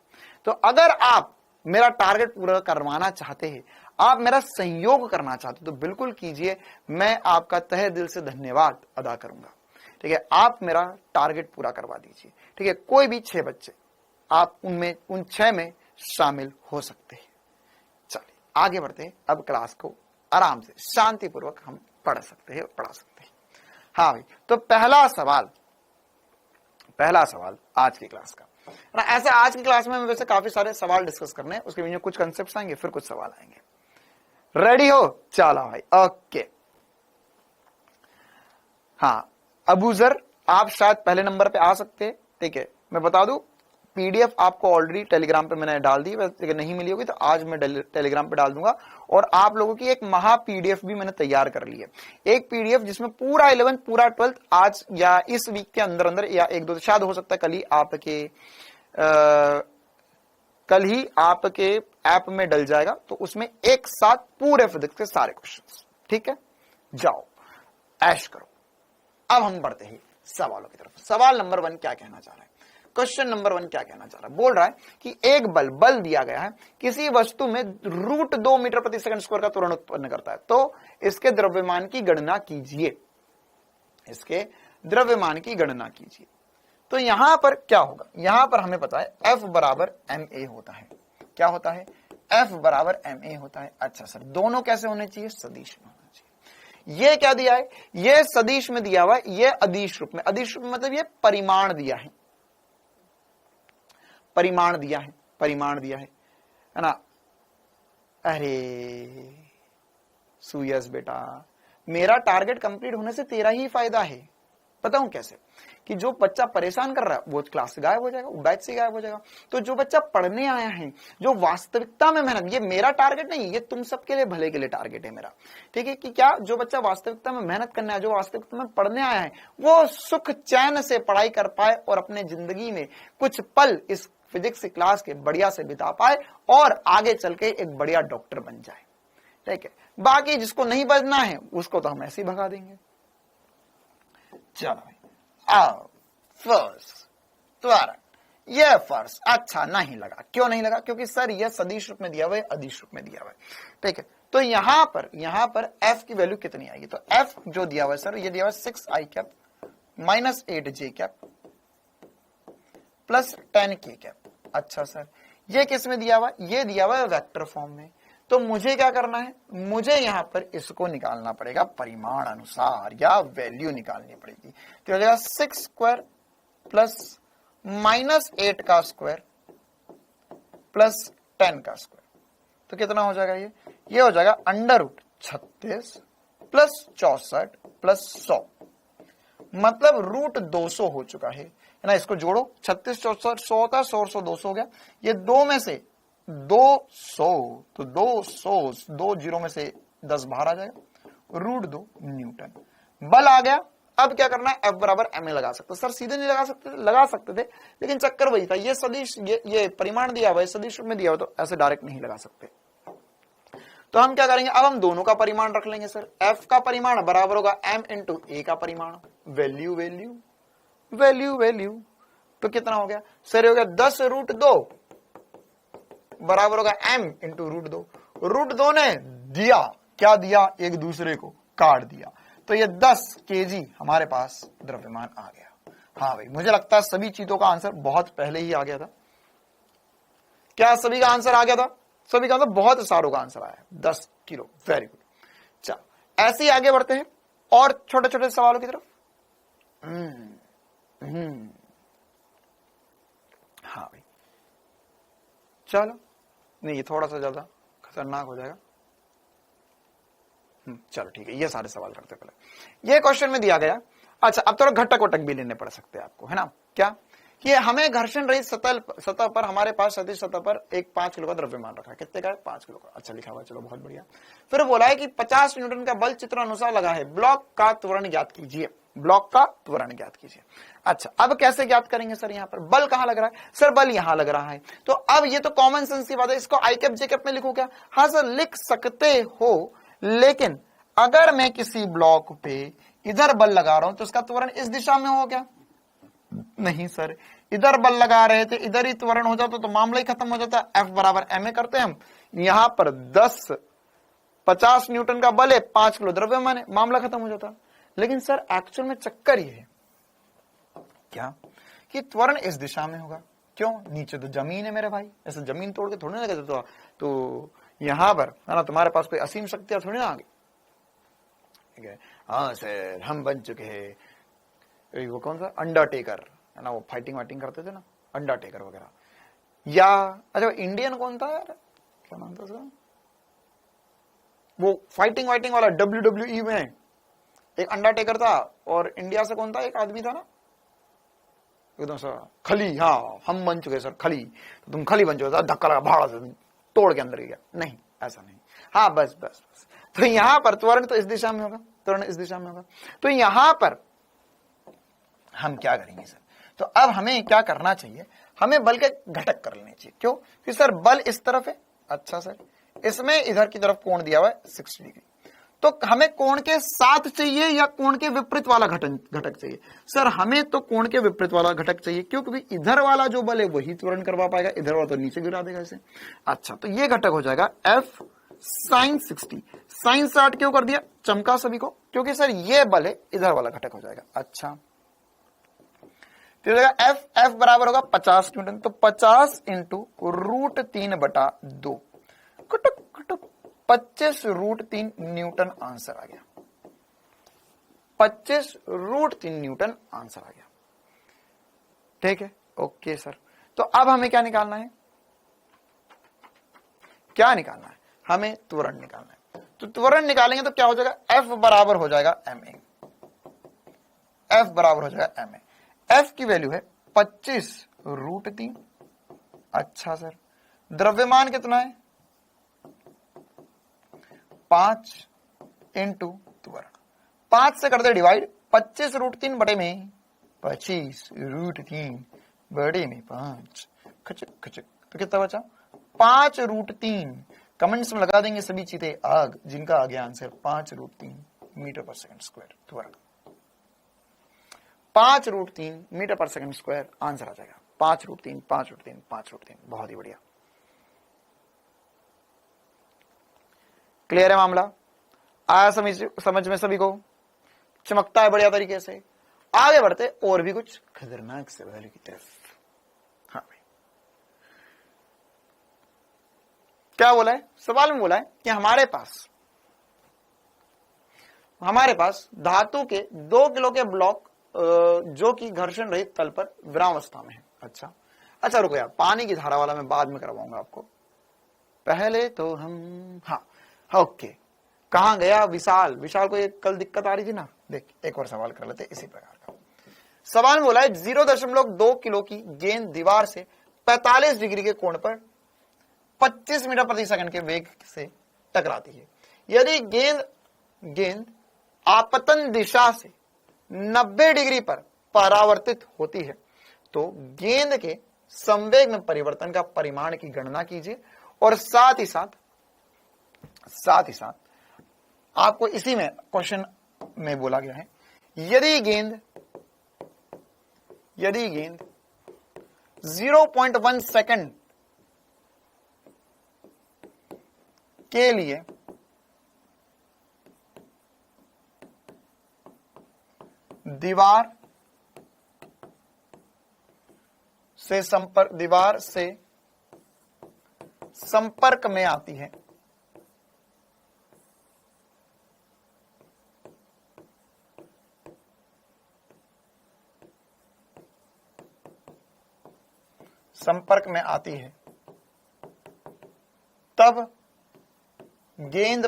तो अगर आप मेरा टारगेट पूरा करवाना चाहते हैं, आप मेरा सहयोग करना चाहते हो, तो बिल्कुल कीजिए, मैं आपका तहे दिल से धन्यवाद अदा करूंगा, ठीक है। आप मेरा टारगेट पूरा करवा दीजिए, ठीक है। कोई भी 6 बच्चे आप उन 6 में शामिल हो सकते हैं। चलिए आगे बढ़ते हैं। अब क्लास को आराम से शांतिपूर्वक हम पढ़ सकते हैं, पढ़ा सकते हैं। हाँ भाई, तो पहला सवाल आज की क्लास का ना, ऐसे आज की क्लास में वैसे काफी सारे सवाल डिस्कस करने हैं, उसके बीच में कुछ कंसेप्ट आएंगे, फिर कुछ सवाल आएंगे। रेडी हो? चलो भाई, ओके। हाँ, अबूजर आप शायद पहले नंबर पे आ सकते हैं, ठीक है। मैं बता दूं, पीडीएफ आपको ऑलरेडी टेलीग्राम पे मैंने डाल दी, वैसे नहीं मिली होगी तो आज मैं टेलीग्राम पे डाल दूंगा। और आप लोगों की एक महा पीडीएफ भी मैंने तैयार कर ली है, एक पीडीएफ जिसमें पूरा 11th पूरा 12th आज या इस वीक के अंदर अंदर, या एक दो शायद हो सकता है कल ही आपके ऐप में डल जाएगा, तो उसमें एक साथ पूरे फिजिक्स के सारे क्वेश्चंस, ठीक है। जाओ ऐश करो। अब हम बढ़ते हैं सवालों की तरफ। सवाल नंबर 1 क्या कहना चाह रहा है? क्वेश्चन नंबर 1 क्या कहना चाह रहा है? बोल रहा है कि एक बल दिया गया है, किसी वस्तु में √2 मीटर प्रति सेकंड स्क्वायर का त्वरण उत्पन्न करता है, तो इसके द्रव्यमान की गणना कीजिए। इसके द्रव्यमान की गणना कीजिए। तो यहां पर क्या होगा? यहां पर हमें पता है F बराबर ma होता है। क्या होता है? F बराबर ma होता है। अच्छा सर, दोनों कैसे होने चाहिए? सदिश में होना चाहिए। ये क्या दिया है? ये सदिश में दिया हुआ है, ये अदिश रूप में। अदिश रूप में मतलब ये परिमाण दिया है, परिमाण दिया है, परिमाण दिया है ना। अरे सुयस बेटा, मेरा टारगेट कंप्लीट होने से तेरा ही फायदा है। बताऊं कैसे? कि जो बच्चा परेशान कर रहा है वो क्लास से गायब हो जाएगा, वो बैच से गायब हो जाएगा। तो जो बच्चा पढ़ने आया है, जो वास्तविकता में मेहनत, ये मेरा टारगेट नहीं, ये तुम सबके लिए भले के लिए टारगेट है मेरा, ठीक है। कि क्या जो बच्चा वास्तविकता में मेहनत करने आया, जो वास्तविकता में पढ़ने आया है, वो सुख चैन से पढ़ाई कर पाए और अपने जिंदगी में कुछ पल इस फिजिक्स क्लास के बढ़िया से बिता पाए और आगे चल के एक बढ़िया डॉक्टर बन जाए, ठीक है। बाकी जिसको नहीं बजना है उसको तो हम ऐसे ही भगा देंगे। चलो भाई, आओ फर्स्ट त्वरण। ये फर्स्ट अच्छा नहीं लगा। क्यों नहीं लगा? क्योंकि सर ये सदिश रूप में दिया हुआ है, अदिश रूप में दिया हुआ है, ठीक है। तो यहां पर f की वैल्यू कितनी आएगी? तो f जो दिया हुआ है सर, ये दिया हुआ है 6i cap minus 8j cap plus 10k cap. अच्छा सर, ये किस में दिया हुआ? ये दिया हुआ है वेक्टर फॉर्म में। तो मुझे क्या करना है? मुझे यहां पर इसको निकालना पड़ेगा परिमाण अनुसार, या वैल्यू निकालनी पड़ेगी। तो हो जाएगा 6 स्क्वायर प्लस माइनस 8 का स्क्वायर प्लस 10 का स्क्वायर। तो कितना हो जाएगा? ये हो जाएगा √36 प्लस 64 प्लस 100, मतलब √200 हो चुका है ना। इसको जोड़ो, 36 64 100 होता है, 100 100 200 हो गया। ये 2 में से 200, तो 200 2 जीरो में से 10 बाहर आ जाएगा, √2 न्यूटन। बल आ गया। अब क्या करना है? F बराबर ma लगा सकते। सर सीधे नहीं लगा सकते थे, लेकिन चक्कर वही था, ये सदिश, ये परिमाण दिया हुआ है, सदिश में दिया हुआ, तो ऐसे डायरेक्ट नहीं लगा सकते। तो हम क्या करेंगे? अब हम दोनों का परिमाण रख लेंगे सर। F का परिमाण बराबर होगा m इंटू a का परिमाण, वैल्यू वैल्यू वैल्यू वैल्यू। तो कितना हो गया सर? हो गया 10√2 बराबर होगा m इंटू √2। √2 ने दिया क्या? दिया एक दूसरे को काट दिया। तो ये 10 kg हमारे पास द्रव्यमान आ गया। हाँ भाई, मुझे लगता है सभी चीजों का आंसर बहुत पहले ही आ गया था। क्या सभी का आंसर आ गया था? सभी का मतलब बहुत सारों का आंसर आया, 10 किलो। Very good. चलो ऐसे ही आगे बढ़ते हैं और छोटे छोटे सवालों की तरफ। हाँ भाई, चलो, नहीं ये थोड़ा सा ज्यादा खतरनाक हो जाएगा। चलो ठीक है, ये सारे सवाल करते पहले। ये क्वेश्चन में दिया गया। अच्छा, अब थोड़ा घटक वटक भी लेने पड़ सकते हैं आपको, है ना। क्या कि हमें घर्षण रहित सतह पर हमारे पास सदिश सतह पर एक 5 किलो का द्रव्यमान रखा है। कितने का है? 5 किलो का। अच्छा लिखा हुआ, चलो बहुत बढ़िया। फिर बोला है कि 50 न्यूटन का बल चित्र अनुसार लगा है, ब्लॉक का त्वरण ज्ञात कीजिए। ब्लॉक का त्वरण ज्ञात कीजिए। अच्छा, अब कैसे ज्ञात करेंगे सर? यहाँ पर बल कहां लग रहा है? सर बल यहां लग रहा है। तो अब ये तो कॉमन सेंस की बात है, इसको आई कैप जे कैप में लिखो क्या? हाँ सर लिख सकते हो, लेकिन अगर मैं किसी ब्लॉक पे इधर बल लगा रहा हूं तो उसका त्वरण इस दिशा में हो क्या? नहीं सर, इधर बल लगा रहे थे, इधर ही त्वरण हो जाता तो मामला ही खत्म हो जाता। F बराबर ma करते हैं हम। यहां पर 50 न्यूटन का बल है, 5 किलो द्रव्यमान है, मामला खत्म हो जाता। लेकिन सर एक्चुअल में चक्कर ये है क्या कि त्वरण इस दिशा में होगा। क्यों? नीचे तो जमीन है मेरे भाई, ऐसे जमीन तोड़ के थोड़ी ना लगे। तो यहां पर है ना, तुम्हारे पास कोई असीम शक्तियां थोड़ी ना आ गई। ठीक है, हाँ सर हम बन चुके हैं, वो कौन सा अंडरटेकर है ना, वो फाइटिंग वाइटिंग करते थे ना, अंडरटेकर वगैरह। या अच्छा इंडियन कौन था यार, क्या नाम था उसका, वो फाइटिंग वाइटिंग वाला WWE में एक अंडरटेकर था, और इंडिया से कौन था एक आदमी था ना एकदम सर खली, हाँ हम बन चुके सर खली, तो तुम खली बन चुके सर, धक्का लगा भाड़ा से तोड़ के अंदर गया, नहीं ऐसा नहीं, हाँ बस बस बस। तो यहां पर त्वरण तो इस दिशा में होगा, त्वरण इस दिशा में होगा, तो यहां पर हम क्या करेंगे सर, तो अब हमें क्या करना चाहिए, हमें बल के घटक कर लेने चाहिए, क्यों, कि सर बल इस तरफ है, अच्छा सर इसमें इधर की तरफ कोण दिया हुआ है 60 डिग्री, तो हमें कोण के साथ चाहिए या कोण के विपरीत वाला घटक चाहिए, सर हमें तो कोण के विपरीत वाला घटक चाहिए, क्योंकि इधर वाला जो बल है वही त्वरण करवा पाएगा, इधर वाला तो नीचे गिरा देगा इसे। अच्छा तो ये घटक हो जाएगा F sin 60, sin 60 क्यों कर दिया, चमका सभी को, क्योंकि सर ये बल है, इधर वाला घटक हो जाएगा। अच्छा फिर F बराबर होगा 50 न्यूटन, तो 50 इंटू √3/2 कटक कटक 25√3 न्यूटन आंसर आ गया, 25√3 न्यूटन आंसर आ गया, ठीक है ओके सर। तो अब हमें क्या निकालना है, क्या निकालना है, हमें त्वरण निकालना है, तो त्वरण निकालेंगे तो क्या हो जाएगा, F बराबर हो जाएगा ma, F बराबर हो जाएगा ma, F की वैल्यू है 25√3। अच्छा सर द्रव्यमान कितना है 5 इंटू त्वरण, 5 से कर दे डिवाइड, 25√3 बटे में 25√3 बटे में 5 खचक खचक, तो कितना बचा 5√3, कमेंट्स में लगा देंगे सभी चीजें आग जिनका आ गया आंसर 5√3 मीटर पर सेकंड स्क्वायर, त्वरण 5√3 मीटर पर सेकंड स्क्वायर आंसर आ जाएगा, 5√3 5√3 5√3, बहुत ही बढ़िया। क्लियर है मामला, आया समझ में सभी को, चमकता है बढ़िया तरीके से। आगे बढ़ते और भी कुछ खतरनाक सवाल की तरफ। हाँ भाई क्या बोला है, सवाल में बोला है कि हमारे पास धातु के 2 किलो के ब्लॉक जो कि घर्षण रहित तल पर विरामावस्था में है। अच्छा रुको यार, पानी की धारा वाला मैं बाद में करवाऊंगा आपको, पहले तो हम हाँ ओके कहां गया विशाल को एक कल दिक्कत आ रही थी ना, देख एक और सवाल कर लेते इसी प्रकार का। सवाल में बोला है 0.2 किलो की गेंद दीवार से 45 डिग्री के कोण पर 25 मीटर प्रति सेकंड के वेग से टकराती है, यदि गेंद आपतन दिशा से 90 डिग्री पर परावर्तित होती है तो गेंद के संवेग में परिवर्तन का परिमाण की गणना कीजिए, और साथ ही साथ आपको इसी में क्वेश्चन में बोला गया है यदि गेंद 0.1 सेकंड के लिए दीवार से संपर्क में आती है तब गेंद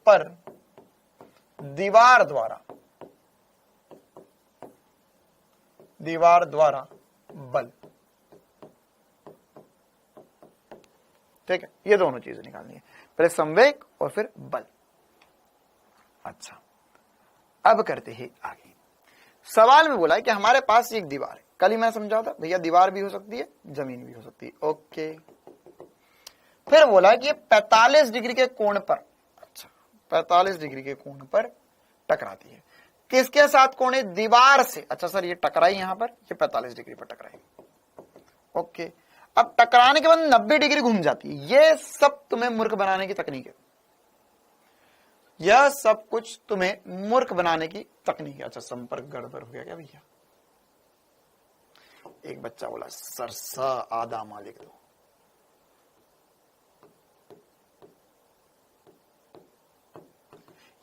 पर दीवार द्वारा बल, ठीक है, ये दोनों चीजें निकालनी है, पहले संवेग और फिर बल। अच्छा अब करते हैं आगे। सवाल में बोला है कि हमारे पास एक दीवार है, कल ही मैं समझा था भैया दीवार भी हो सकती है जमीन भी हो सकती है, ओके। फिर बोला है कि 45 डिग्री के कोण पर, अच्छा 45 डिग्री के कोण पर टकराती है, किसके साथ कोण है, दीवार से। अच्छा सर ये टकराई यहां पर, ये 45 डिग्री पर टकराई, ओके। अब टकराने के बाद 90 डिग्री घूम जाती है, ये सब तुम्हें मूर्ख बनाने की तकनीक है, यह सब कुछ तुम्हें मूर्ख बनाने की तकनीक है। अच्छा संपर्क गड़बड़ हो गया क्या भैया, एक बच्चा बोला सर स आधा मा लिख दो,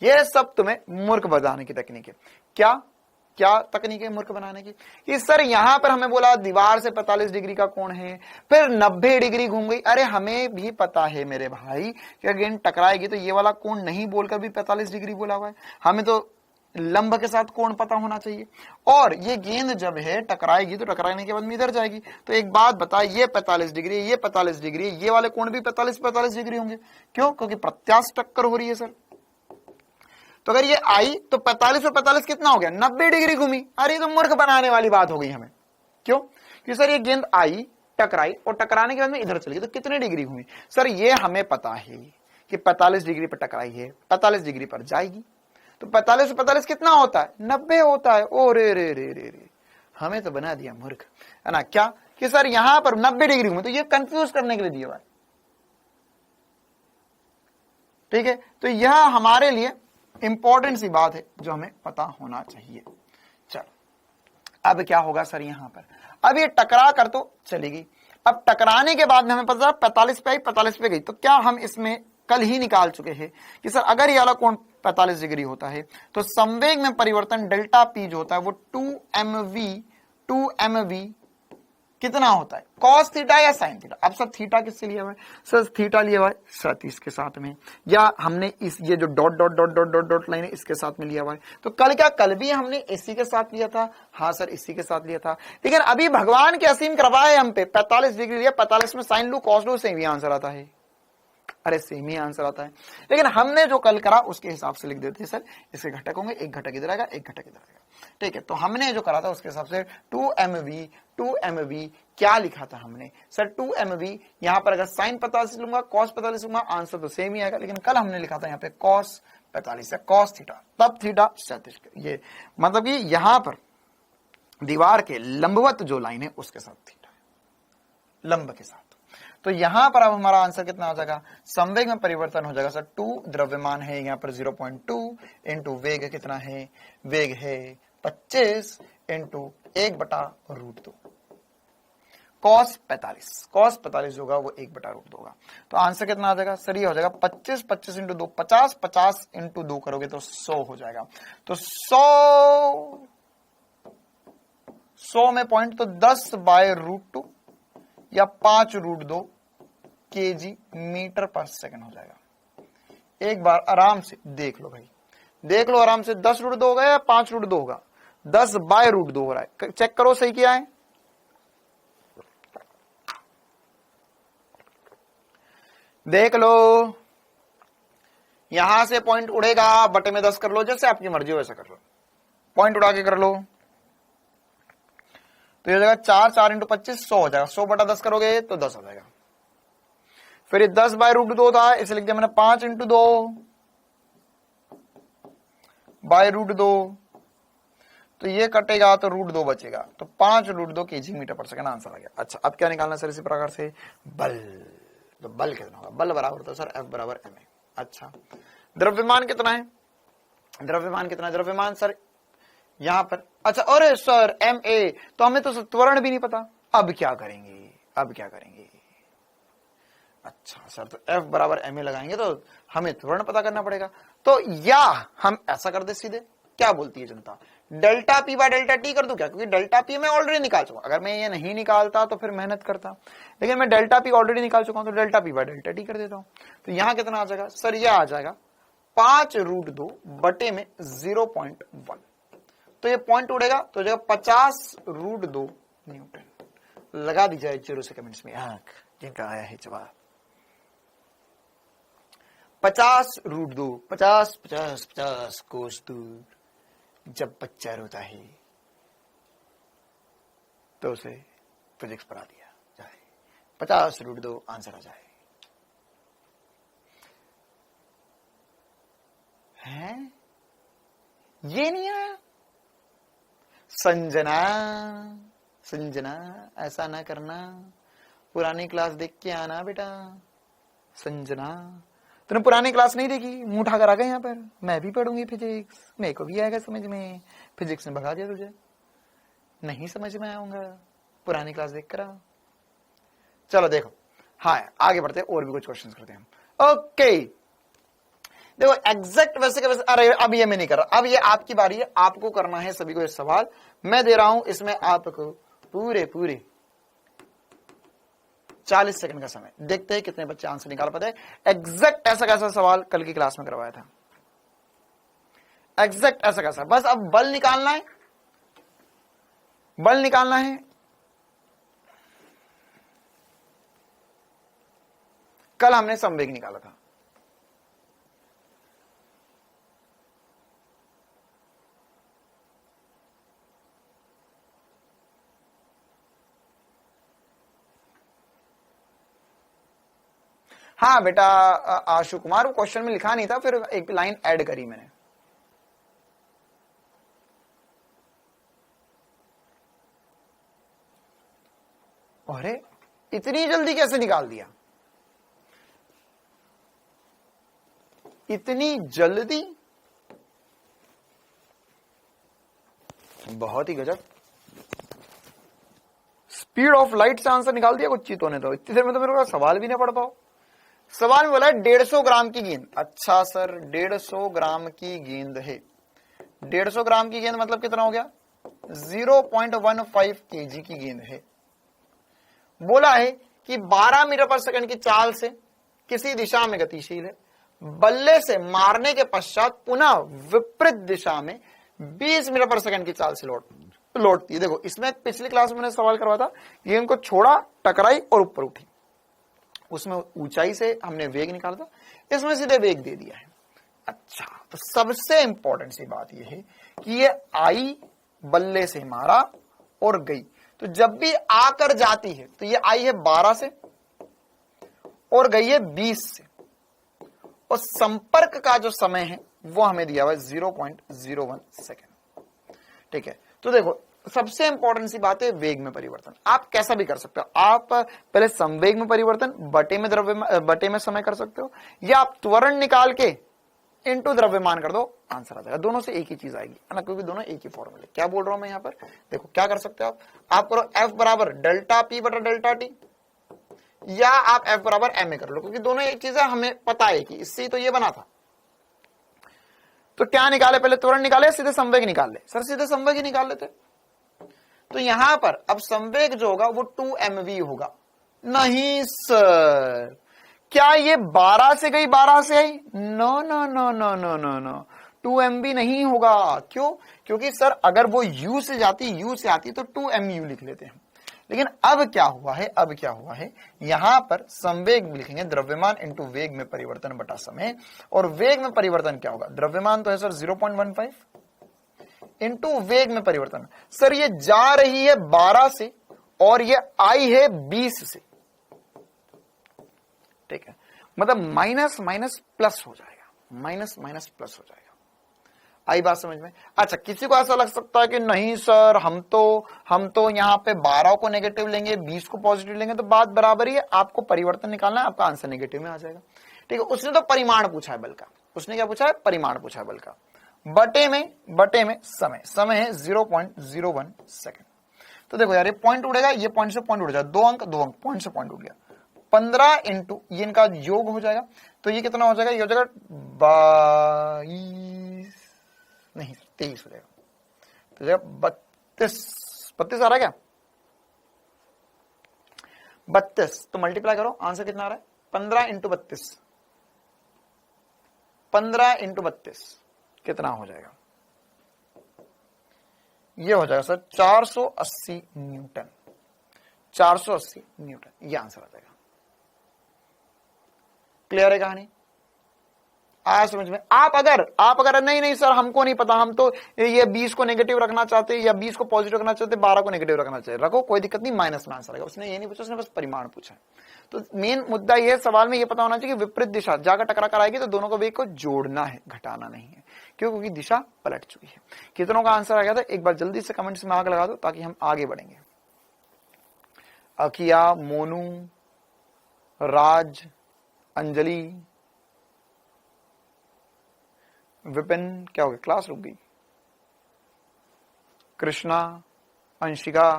ये सब तुम्हें मूर्ख बनाने की तकनीक है। क्या क्या तकनीक है मूर्ख बनाने की? कि सर यहां पर हमें बोला दीवार से 45 डिग्री का कोण है, फिर 90 डिग्री घूम गई। अरे हमें भी पता है मेरे भाई कि अगर गेंद टकराएगी तो ये वाला कोण नहीं बोलकर भी 45 डिग्री बोला हुआ है। हमें तो लंब के साथ कोण पता होना चाहिए। और ये गेंद जब है टकराएगी तो टकराने के बाद में इधर जाएगी। तो एक बात बता, ये 45 डिग्री, ये 45 डिग्री, ये वाले कोण भी 45 डिग्री होंगे। क्यों? क्योंकि प्रत्यास्थ टक्कर हो रही है सर। तो अगर ये आई तो 45 और 45 कितना हो गया? 90 डिग्री घूमी। अरे तो मूर्ख बनाने वाली बात हो गई हमें। क्यों? कि सर ये गेंद आई, टकराई और टकराने के बाद में इधर चली गई तो कितने डिग्री घूमी? सर ये हमें पता है कि 45 डिग्री पर टकराई है, 45 डिग्री पर जाएगी। तो 45 से 45 कितना होता है? 90 होता है। ओ रे रे रे रे रे, हमें तो बना दिया मूर्ख, है ना? क्या कि सर यहां पर 90 डिग्री घूमे, तो ये कंफ्यूज करने के लिए दिया हुआ है। ठीक है, तो यह हमारे लिए इंपॉर्टेंट सी बात है जो हमें पता होना चाहिए। चलो अब क्या होगा सर यहां पर? अब ये टकरा कर तो चलेगी, अब टकराने के बाद में हमें पता 45 पे आई, 45 पे गई। तो क्या हम इसमें कल ही निकाल चुके हैं कि सर अगर ये वाला कोण 45 डिग्री होता है तो संवेग में परिवर्तन डेल्टा पी जो होता है वो 2mv कितना होता है? कॉस थीटा या साइन थीटा? अब सर थीटा किससे लिया हुआ है? सर थीटा लिया हुआ है 37 के साथ में, या हमने इस ये जो dot dot dot dot dot dot line है इसके साथ में लिया हुआ है। तो कल क्या, कल भी हमने इसी के साथ लिया था? हाँ सर इसी के साथ लिया था। लेकिन अभी भगवान के असीम कृपा है हम पे, 45 डिग्री लिया, 45 में साइन लू कॉस लू, सेम ही आंसर आता है। अरे सेम ही आंसर आता है। लेकिन हमने जो कल करा उसके हिसाब से लिख देते हैं सर, इसके घटक होंगे, एक घटक इधर आएगा, एक घटक इधर आएगा। ठीक है, तो हमने जो करा था उसके हिसाब से 2mv क्या लिखा था हमने? सर 2mv यहां पर अगर साइन 45 लूंगा, कॉस 45 लूंगा, आंसर तो सेम ही आएगा। लेकिन कल हमने लिखा था यहाँ पे कॉस 45 या कॉस थीटा, तब थीटा 37। ये मतलब कि यहां पर दीवार के लंबवत जो लाइन है उसके साथ थीटा है, लंब के साथ। तो यहां पर अब हमारा आंसर कितना आ जाएगा? संवेग में परिवर्तन हो जाएगा सर 2, द्रव्यमान है यहाँ पर 0.2 इंटू वेग कितना है? वेग है 25 इंटू 1/√2। कॉस 45 होगा वो 1/√2 होगा। तो आंसर कितना आ जाएगा सर? ये हो जाएगा 25 इंटू 2 50 इंटू 2 करोगे तो 100 हो जाएगा। तो 100 में पॉइंट तो 10/√2 या 5√2 kg मीटर पर सेकंड हो जाएगा। एक बार आराम से देख लो भाई, देख लो आराम से, 10√2 होगा या 5√2 होगा? 10/√2 हो रहा है। चेक करो सही किया है। देख लो, यहां से पॉइंट उड़ेगा, बटे में 10 कर लो, जैसे आपकी मर्जी हो वैसा कर लो, पॉइंट उड़ा के कर लो। तो ये हो जाएगा 4 इंटू 25 100 हो जाएगा। 100/10 करोगे तो 10 हो जाएगा। फिर ये 10/√2 था, इसे लिख दिया मैंने 5 इंटू 2/√2। तो ये कटेगा तो √2 बचेगा, तो 5√2 kg मीटर पर सेकंड आंसर आ गया। अच्छा अब क्या निकालना सर? इसी प्रकार से बल, तो बल कितना होगा? बल बराबर होता है सर F बराबर ma। अच्छा द्रव्यमान कितना है? द्रव्यमान कितना है? द्रव्यमान सर यहां पर, अच्छा अरे सर ma, तो हमें तो त्वरण भी नहीं पता। अब क्या करेंगे? अब क्या करेंगे? अच्छा सर तो F बराबर ma लगाएंगे तो हमें त्वरण पता करना पड़ेगा। तो या हम ऐसा कर दे सीधे, क्या बोलती है जनता? Delta P by delta T कर दूं क्या? क्योंकि डेल्टा पी मैं ऑलरेडी निकाल चुका। अगर मैं ये नहीं निकालता तो फिर मेहनत करता, लेकिन मैं डेल्टा पी ऑलरेडी निकाल चुका हूं, तो delta P by delta T कर देता हूं। तो यहां कितना आ जाएगा सर? ये आ जाएगा 5√2 बटे में 0.1। तो ये पॉइंट उड़ेगा तो जो 50√2 न्यूटन। लगा दी जाए 0 से कमेंट्स में आंख जिनका आया है जवाब। 50√2, 50 कोस दूर जब बच्चा रोता है तो उसे फिजिक्स पढ़ा दिया जाए, 50√2 आंसर आ जाए। हैं? ये नहीं आया? संजना ऐसा ना करना, पुरानी क्लास देख के आना बेटा। संजना तूने पुरानी क्लास नहीं देखी? मुंह उठा कर आ गए यहाँ पर। मैं भी पढ़ूंगी फिजिक्स, मेरे को भी आएगा समझ में। फिजिक्स ने भगा दिया तुझे, नहीं समझ में आऊंगा, पुरानी क्लास देख कर आओ। चलो देखो, हाँ आगे बढ़ते हैं और भी कुछ क्वेश्चंस करते हैं। ओके देखो एग्जैक्ट वैसे के वैसे, अरे अब ये मैं नहीं कर रहा, अब ये आपकी बारी है, आपको करना है सभी को ये सवाल। मैं दे रहा हूं इसमें आपको पूरे 40 सेकंड का समय। देखते हैं कितने बच्चे आंसर निकाल पाते हैं। एग्जैक्ट ऐसा कैसा सवाल कल की क्लास में करवाया था, एग्जैक्ट ऐसा कैसा। बस अब बल निकालना है, बल निकालना है। कल हमने संवेग निकाला था, हाँ बेटा आशु कुमार, वो क्वेश्चन में लिखा नहीं था, फिर एक लाइन ऐड करी मैंने। अरे इतनी जल्दी कैसे निकाल दिया, इतनी जल्दी, बहुत ही गजब। स्पीड ऑफ लाइट से आंसर निकाल दिया कुछ चीतों ने तो। इतनी देर में तो मेरे को सवाल भी नहीं पढ़ पाओ। सवाल में बोला 150 ग्राम की गेंद। अच्छा सर 150 ग्राम की गेंद है, 150 ग्राम की गेंद मतलब कितना हो गया, 0.15 केजी की गेंद है। बोला है कि 12 मीटर पर सेकंड की चाल से किसी दिशा में गतिशील है, बल्ले से मारने के पश्चात पुनः विपरीत दिशा में 20 मीटर पर सेकंड की चाल से लौटती है। देखो इसमें पिछली क्लास में मैंने सवाल करवाया था, गेंद को छोड़ा, टकराई और ऊपर उठी, उसमें ऊंचाई से हमने वेग निकाला था, इसमें सीधे वेग दे दिया है। अच्छा तो सबसे इंपॉर्टेंट सी बात यह है कि ये आई, बल्ले से मारा और गई, तो जब भी आकर जाती है तो ये आई है 12 से और गई है 20 से, और संपर्क का जो समय है वो हमें दिया हुआ है 0.01 सेकेंड। ठीक है, तो देखो सबसे इंपॉर्टेंट सी बात है वेग में परिवर्तन। आप कैसा भी कर सकते हो, आप पहले संवेग में परिवर्तन बटे में समय कर सकते हो, या आप त्वरण निकाल के इनटू द्रव्यमान कर दो, आंसर आ जाएगा। दोनों से एक ही चीज आएगी है ना, क्योंकि दोनों एक ही फॉर्मूले। क्या बोल रहा हूं मैं यहाँ पर, देखो क्या कर सकते हो आप करो F बराबर डेल्टा P बटा डेल्टा T, या आप F बराबर ma कर लो, क्योंकि दोनों एक चीज है, हमें पता है कि इससे तो ये बना था। तो क्या निकाले, पहले त्वरण निकाले, सीधे संवेग निकाल ले। सर सीधे संवेग ही निकाल लेते। तो यहां पर अब संवेग जो होगा वो 2mv होगा। नहीं सर, क्या ये 12 से गई 12 से आई, no no no no no no no, 2mv नहीं होगा। क्यों, क्योंकि सर अगर वो u से जाती, u से आती तो 2mu लिख लेते हैं। लेकिन अब क्या हुआ है, अब क्या हुआ है, यहां पर संवेग लिखेंगे द्रव्यमान इंटू वेग में परिवर्तन बटा समय, और वेग में परिवर्तन क्या होगा, द्रव्यमान तो है सर 0.15 इंटू वेग में परिवर्तन। सर ये जा रही है 12 से और ये आई है 20 से, ठीक है, मतलब माइनस माइनस प्लस हो जाएगा, माइनस माइनस प्लस हो जाएगा। आई बात समझ में। अच्छा किसी को ऐसा लग सकता है कि नहीं सर हम तो यहाँ पे 12 को नेगेटिव लेंगे 20 को पॉजिटिव लेंगे, तो बात बराबर ही है, आपको परिवर्तन निकालना है, आपका आंसर नेगेटिव में आ जाएगा। ठीक है, उसने तो परिमाण पूछा है बल का, उसने क्या पूछा है, परिमाण पूछा है बल का। बटे में समय है 0.01 सेकेंड। तो देखो यार ये पॉइंट उड़ेगा, ये पॉइंट से पॉइंट उड़ जाएगा, 2 अंक पॉइंट से पॉइंट उड़ गया। 15 इंटू ये इनका योग हो जाएगा, तो ये कितना हो जाएगा, ये हो जाएगा 22 नहीं 23 हो जाएगा, तो जाएगा 32 आ रहा है क्या, 32। तो मल्टीप्लाई करो, आंसर कितना आ रहा है, 15 इंटू 32, 15 इंटू 32 कितना हो जाएगा, ये हो जाएगा सर 480 न्यूटन, 480 न्यूटन, ये आंसर आ जाएगा। क्लियर है कहानी, आया समझ में। आप अगर नहीं सर हमको नहीं पता, हम तो ये 20 को नेगेटिव रखना चाहते या 20 को पॉजिटिव रखना चाहते, 12 को नेगेटिव रखना चाहते, रखो कोई दिक्कत नहीं, माइनस में आंसर आएगा। उसने ये नहीं पूछा, उसने बस परिमाण पूछा। तो मेन मुद्दा ये सवाल में ये पता होना चाहिए कि विपरीत दिशा जाकर टकरा कर आएगी तो दोनों को वेग को जोड़ना है, घटाना नहीं है, क्योंकि दिशा पलट चुकी है। कितनों का आंसर आ गया था एक बार जल्दी से कमेंट्स में आग लगा दो ताकि हम आगे बढ़ेंगे। अकिया, मोनू, राज, अंजलि, विपिन, क्या हो गया क्लास रुक गई, कृष्णा, अंशिका,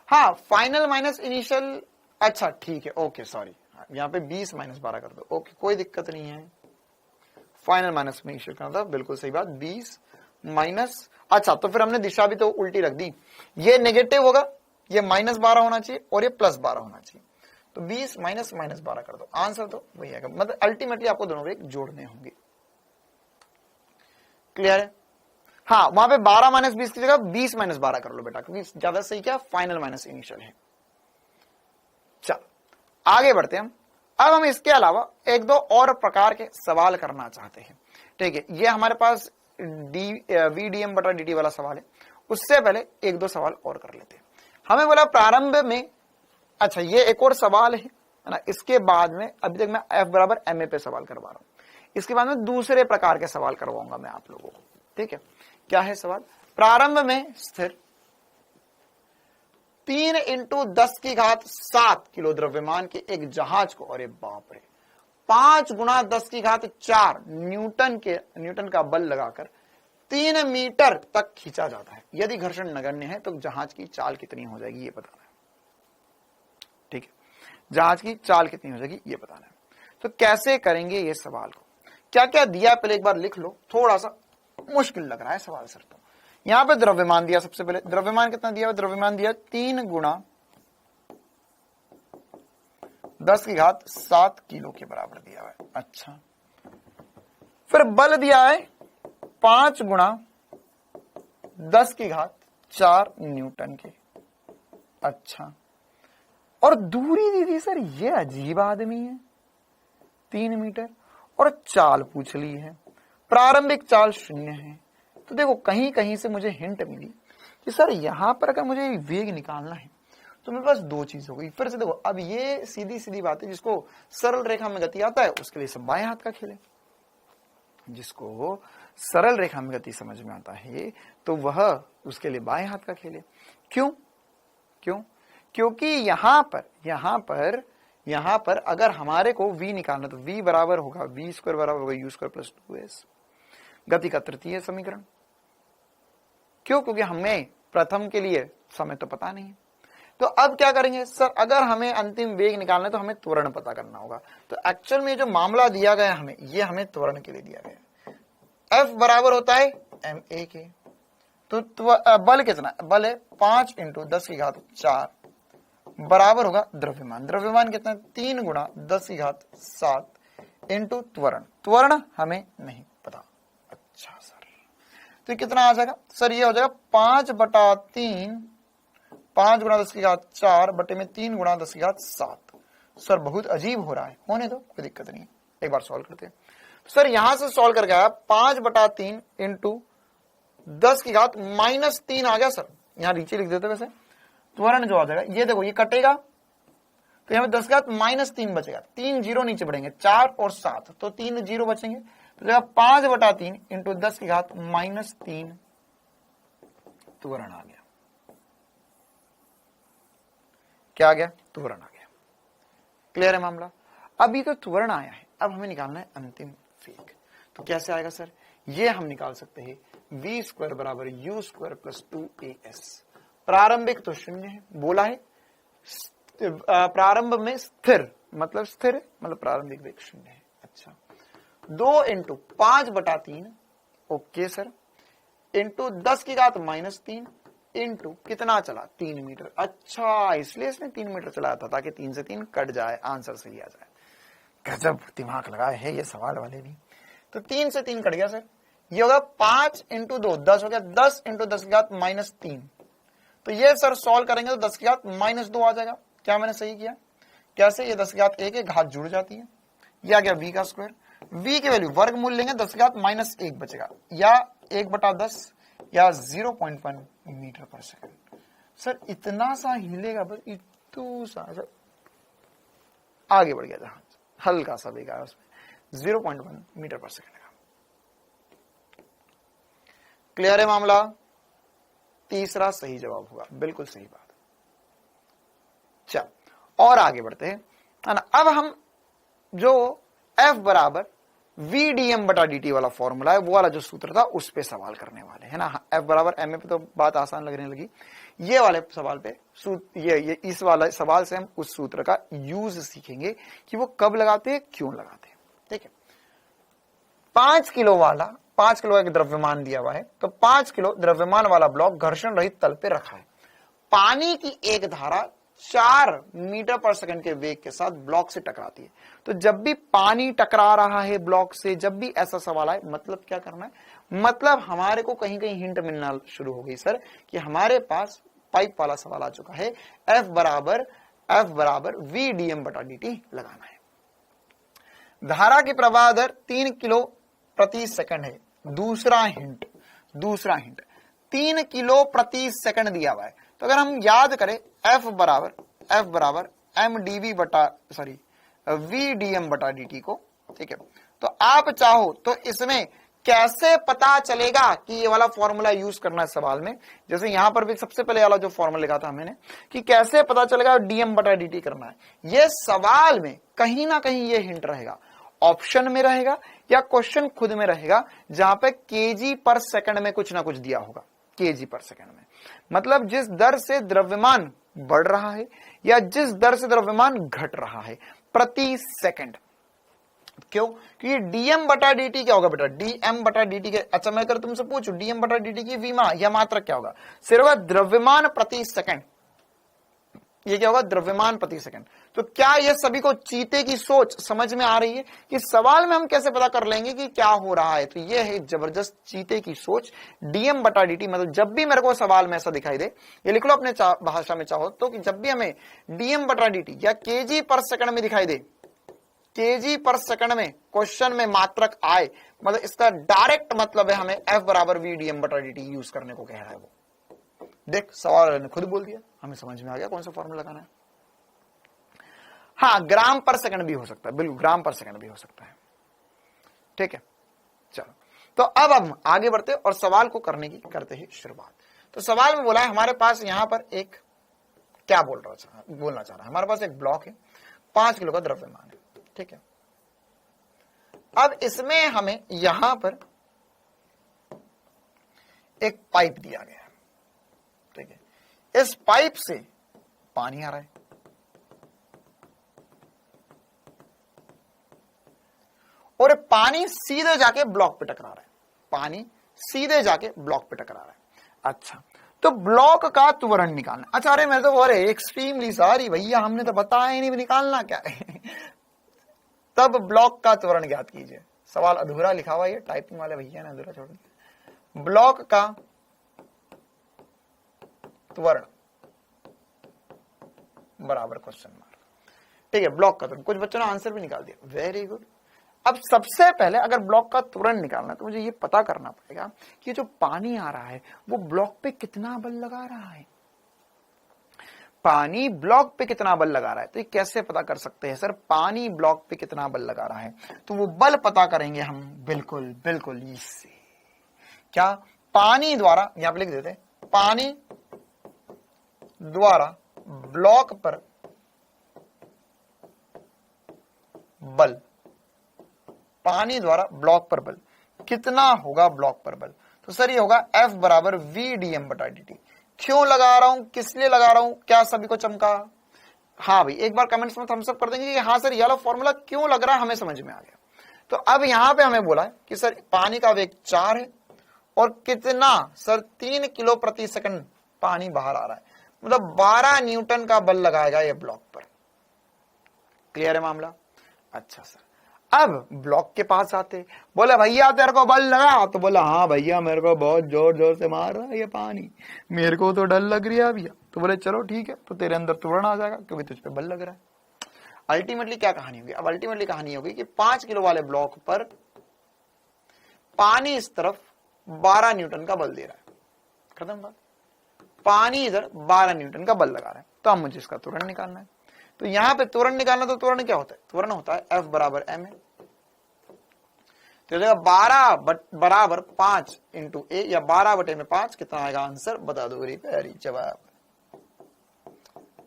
हाँ फाइनल माइनस इनिशियल, अच्छा ठीक है ओके सॉरी, यहाँ पे 20 माइनस 12 कर दो। ओके, कोई दिक्कत नहीं है। फाइनल माइनस में इनिशियल करना था, बिल्कुल सही बात। 20 माइनस, अच्छा तो फिर हमने दिशा भी तो उल्टी रख दी। ये नेगेटिव होगा, ये माइनस 12 होना चाहिए और ये प्लस 12 होना चाहिए। तो 20 माइनस माइनस 12 कर दो, आंसर तो वही आएगा। मतलब अल्टीमेटली आपको दोनों वेग जोड़ने होंगे। क्लियर है? हाँ, वहां पे 12 माइनस 20 की जगह 20 माइनस 12 कर लो बेटा, क्योंकि ज्यादा सही क्या, फाइनल माइनस इनिशियल है। चल आगे बढ़ते हैं हम। अब हम इसके अलावा एक दो और प्रकार के सवाल करना चाहते हैं। ठीक है, ये हमारे पास VDM बटा DT वाला सवाल है। उससे पहले एक दो सवाल और कर लेते हैं। हमें बोला प्रारंभ में, अच्छा ये एक और सवाल है ना, इसके बाद में अभी तक मैं F बराबर MA पे सवाल करवा रहा हूं। इसके बाद में दूसरे प्रकार के सवाल करवाऊंगा मैं आप लोगों को। ठीक है, क्या है सवाल? प्रारंभ में स्थिर 3 × 10⁷ किलो द्रव्यमान के एक जहाज को, अरे बाप रे, 5 × 10⁴ न्यूटन का बल लगाकर 3 मीटर तक खींचा जाता है। यदि घर्षण नगण्य है तो जहाज की चाल कितनी हो जाएगी ये बताना है। ठीक है, जहाज की चाल कितनी हो जाएगी ये बताना है। तो कैसे करेंगे ये सवाल को, क्या क्या दिया पहले एक बार लिख लो। थोड़ा सा मुश्किल लग रहा है सवाल सर तो। यहां पे द्रव्यमान दिया, सबसे पहले द्रव्यमान कितना दिया? द्रव्यमान दिया 3 × 10⁷ किलो के बराबर दिया हुआ है। अच्छा, फिर बल दिया है 5 × 10⁴ न्यूटन के। अच्छा, और दूरी दी थी सर, ये अजीब आदमी है, 3 मीटर, और चाल पूछ ली है, प्रारंभिक चाल 0 है। तो देखो कहीं कहीं से मुझे हिंट मिली कि सर यहां पर अगर मुझे वेग निकालना है तो मेरे पास दो चीज हो गई। फिर से देखो, अब ये सीधी सीधी बात है, जिसको सरल रेखा में गति आता है उसके लिए सब बाएं हाथ का खेल है। जिसको सरल रेखा में गति समझ में आता है तो वह उसके लिए बाएं हाथ का खेल है। क्यों? क्योंकि यहां पर अगर हमारे को v निकालना तो v बराबर होगा v² बराबर होगा u² + 2s, गति का तृतीय समीकरण। क्यों? क्योंकि हमें प्रथम के लिए समय तो पता नहीं है। तो अब क्या करेंगे सर, अगर हमें अंतिम वेग निकालना है तो हमें त्वरण पता करना होगा। तो एक्चुअल में जो मामला दिया गया हमें, ये हमें त्वरण के लिए दिया गया। F बराबर होता है ma के। तो बल कितना? बल है 5 × 10⁴ बराबर होगा द्रव्यमान। द्रव्यमान कितना? 3 × 10⁷ इंटू त्वरण। त्वरण हमें नहीं पता। अच्छा सर, तो कितना आ जाएगा सर? ये हो जाएगा 5/3 5 × 10⁴ बटे में 3 × 10⁷। सर बहुत अजीब हो रहा है, होने दो, कोई दिक्कत नहीं है, एक बार सॉल्व करते हैं। सर यहां से सॉल्व करके आया 5/3 × 10⁻³ आ गया सर। यहां नीचे लिख देते वैसे, त्वरण जो आ जाएगा ये देखो, ये कटेगा तो यहाँ 10⁻³ बचेगा। 3 जीरो नीचे बढ़ेंगे, 4 और 7, तो 3 जीरो बचेंगे। तो 5/3 × 10⁻³ त्वरण आ गया। क्या आ गया? त्वरण आ गया। क्लियर है मामला? अभी तो त्वरण आया है, अब हमें निकालना है अंतिम वेग। तो कैसे आएगा सर? ये हम निकाल सकते हैं v² बराबर u² + 2as। प्रारंभिक तो 0 है, बोला है प्रारंभ में स्थिर, मतलब स्थिर है, मतलब प्रारंभिक वेग 0 है। अच्छा, 2 × 5/3 ओके सर, इंटू 10⁻³ इंटू कितना चला? 3 मीटर। अच्छा, इसलिए इसने 3 मीटर चलाया था ताकि 3 से 3 कट जाए, आंसर सही आ जाए। गजब दिमाग लगाए है ये सवाल वाले भी। तो 3 से 3 कट गया सर, ये होगा 5 × 2 10 हो गया, 10 × 10⁻³ तो ये सर सॉल्व करेंगे तो 10⁻² आ जाएगा। क्या मैंने सही किया? कैसे? ये 10⁻1 के घात जुड़ जाती है, ये आ गया v²। v की वैल्यू वर्गमूल लेंगे, 10⁻−1 बचेगा, या 1/10 या 0.1 मीटर/सेकंड। सर इतना सा हिलेगा, बस इतना सा सर, आगे बढ़ गया जहाज, हल्का सा वेग आया उसमें, 0.1 मीटर/सेकंड का। क्लियर है मामला? तीसरा सही जवाब होगा, बिल्कुल सही बात। चल और आगे बढ़ते हैं, है ना। अब हम जो F बराबर VDM बटा DT वाला फॉर्मूला है, वो वाला जो सूत्र था उस पे सवाल करने वाले है ना। F बराबर MA पे तो बात आसान लगने लगी। ये वाले सवाल पे ये इस वाले सवाल से हम उस सूत्र का यूज सीखेंगे कि वो कब लगाते हैं, क्यों लगाते हैं। ठीक है, 5 किलो वाला 5 किलो का द्रव्यमान दिया हुआ है, तो 5 किलो द्रव्यमान वाला ब्लॉक घर्षण रहित तल पे रखा है। पानी की एक धारा 4 मीटर पर सेकंड के वेग के साथ ब्लॉक से टकराती है। तो जब भी पानी टकरा रहा है ब्लॉक से, जब भी ऐसा सवाल आए, मतलब क्या करना है, मतलब हमारे को कहीं कहीं हिंट मिलना शुरू हो गई सर कि हमारे पास पाइप वाला सवाल आ चुका है, F बराबर V dm बटा dt लगाना है। धारा की प्रवाह दर 3 किलो प्रति सेकंड है। दूसरा हिंट 3 किलो प्रति सेकंड दिया हुआ है। तो अगर हम याद करें F बराबर V dm बटा dt को, ठीक है, तो आप चाहो तो इसमें कैसे पता चलेगा कि ये वाला फॉर्मूला यूज करना है सवाल में, जैसे यहां पर भी सबसे पहले वाला जो फॉर्मूला लिखा था हमने कि कैसे पता चलेगा dm बटा dt करना है, ये सवाल में कहीं ना कहीं ये हिंट रहेगा, ऑप्शन में रहेगा या क्वेश्चन खुद में रहेगा, जहां पे केजी पर सेकंड में कुछ ना कुछ दिया होगा। केजी पर सेकंड में मतलब जिस दर से द्रव्यमान बढ़ रहा है या जिस दर से द्रव्यमान घट रहा है प्रति सेकंड। क्यों? क्योंकि dm बटा dt क्या होगा बेटा, dm बटा dt के, अच्छा मैं अगर तुमसे पूछूं dm बटा dt की विमा या मात्रक क्या होगा, सिर्फ द्रव्यमान प्रति सेकंड, ये क्या होगा, द्रव्यमान प्रति सेकंड। तो क्या ये सभी को चीते की सोच समझ में आ रही है कि सवाल में हम कैसे पता कर लेंगे कि क्या हो रहा है। तो ये है जबरदस्त चीते की सोच, dm बटा dt। मतलब जब भी मेरे को सवाल में ऐसा दिखाई दे, ये लिख लो अपने भाषा में चाहो तो, कि जब भी हमें dm बटा dt या kg पर सेकंड में दिखाई दे, kg पर सेकंड में क्वेश्चन में मात्रक आए, मतलब इसका डायरेक्ट मतलब है हमें F बराबर V dm बटा dt यूज करने को कह रहा है। वो देख सवाल ने खुद बोल दिया, हमें समझ में आ गया कौन सा फॉर्मूला लगाना है। हाँ, ग्राम पर सेकंड भी हो सकता है, बिल्कुल ग्राम पर सेकंड भी हो सकता है। ठीक है, चलो तो अब हम आगे बढ़ते और सवाल को करते ही शुरुआत। तो सवाल में बोला है हमारे पास यहां पर एक क्या बोलना चाह रहा है, हमारे पास एक ब्लॉक है, 5 किलो का द्रव्यमान है। ठीक है, अब इसमें हमें यहां पर एक पाइप दिया गया है। ठीक है, इस पाइप से पानी आ रहा है और पानी सीधे जाके ब्लॉक पे टकरा रहा है, पानी सीधे जाके ब्लॉक पे टकरा रहा है। अच्छा, तो ब्लॉक का त्वरण निकालना। अच्छा, अरे मैं तो अरे एक्सट्रीमली सॉरी भैया, हमने तो बताया ही नहीं निकालना क्या है। तब ब्लॉक का त्वरण ज्ञात कीजिए। सवाल अधूरा लिखा हुआ है, टाइपिंग वाले भैया ने अधूरा छोड़ दिया। ब्लॉक का त्वरण बराबर क्वेश्चन मार्क। ठीक है, ब्लॉक का त्वरण, कुछ बच्चों ने आंसर भी निकाल दिया, वेरी गुड। अब सबसे पहले अगर ब्लॉक का त्वरण निकालना है तो मुझे ये पता करना पड़ेगा कि जो पानी आ रहा है वो ब्लॉक पे कितना बल लगा रहा है। पानी ब्लॉक पे कितना बल लगा रहा है, तो ये कैसे पता कर सकते हैं सर, पानी ब्लॉक पे कितना बल लगा रहा है? तो वो बल पता करेंगे हम बिल्कुल इससे, क्या, पानी द्वारा, यहां पे लिख देते हैं, पानी द्वारा ब्लॉक पर बल, पानी द्वारा ब्लॉक पर बल कितना होगा, ब्लॉक पर बल, तो सर ये होगा F बराबर V dm बटा dt। क्यों लगा रहा हूं, किस लिए लगा रहा हूं, क्या सभी को चमका? हाँ भाई, एक बार कमेंट्स में थम्स अप कर देंगे कि हाँ सर ये वाला फॉर्मूला क्यों लग रहा है, हमें समझ में आ गया। तो अब यहां पे हमें बोला है कि सर पानी का वेग 4 है और कितना, सर 3 किलो प्रति सेकंड पानी बाहर आ रहा है, मतलब 12 न्यूटन का बल लगाएगा ये ब्लॉक पर। क्लियर है मामला? अच्छा सर, अब ब्लॉक के पास आते, बोले भैया तेरे को बल लगा, तो बोला हाँ भैया मेरे को बहुत जोर जोर से मार रहा है ये पानी, मेरे को तो डर लग रही है भैया। तो बोले चलो ठीक है, तो तेरे अंदर त्वरण आ जाएगा क्योंकि तुझ पे बल लग रहा है। अल्टीमेटली क्या कहानी होगी, अब अल्टीमेटली कहानी होगी कि 5 किलो वाले ब्लॉक पर पानी इस तरफ 12 न्यूटन का बल दे रहा है, खत्म बात। पानी इधर 12 न्यूटन का बल लगा रहा है, तो अब मुझे इसका त्वरण निकालना है। तो यहां पे त्वरण निकालना, तो त्वरण क्या होता है, त्वरण होता है F बराबर ma। तो 12 बराबर 5 इंटू ए, या 12 बटे में 5, कितना आएगा आंसर बता दो गरीब प्यारी, जवाब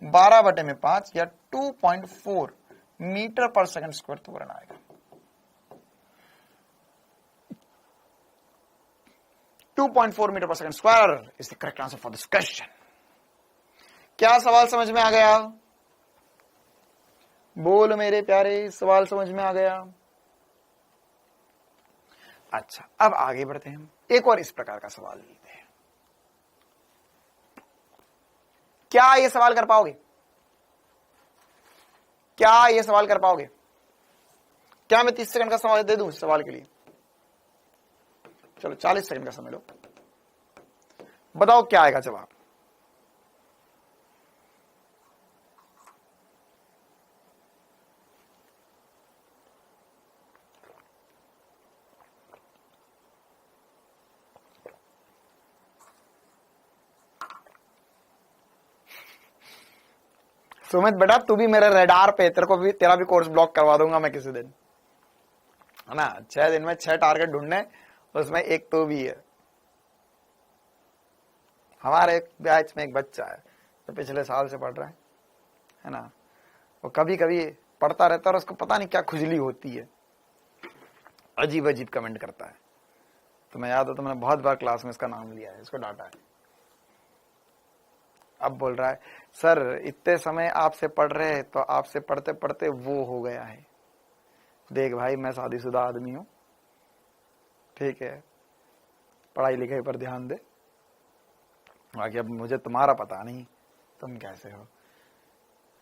12 बटे में 5 या 2.4 मीटर पर सेकंड स्क्वायर त्वरण आएगा। 2.4 मीटर पर second square is the correct answer for this question. क्या सवाल समझ में आ गया? बोल मेरे प्यारे, सवाल समझ में आ गया? अच्छा, अब आगे बढ़ते हैं, एक और इस प्रकार का सवाल लेते हैं। क्या ये सवाल कर पाओगे? क्या ये सवाल कर पाओगे? क्या मैं 30 सेकंड का समय दे दूं इस सवाल के लिए? चलो 40 सेकंड का समय लो, बताओ क्या आएगा जवाब। सुमित बेटा, तू भी मेरे रेडार पे, तेरे को भी, तेरा भी कोर्स ब्लॉक करवा दूंगा मैं किसी दिन, है ना। 6 दिन में 6 टारगेट ढूंढने, उसमें एक तो भी है। हमारे एक बैच में एक बच्चा है जो पिछले साल से पढ़ रहा है ना, वो कभी कभी पढ़ता रहता है और उसको पता नहीं क्या खुजली होती है, अजीब अजीब कमेंट करता है। तो मैं याद हो तो मैंने बहुत बार क्लास में इसका नाम लिया है, इसको डांटा है। अब बोल रहा है सर इतने समय आपसे पढ़ रहे हैं तो आपसे पढ़ते पढ़ते वो हो गया है। देख भाई, मैं शादीशुदा आदमी हूं, ठीक है, पढ़ाई लिखाई पर ध्यान दे, बाकी अब मुझे तुम्हारा पता नहीं तुम कैसे हो।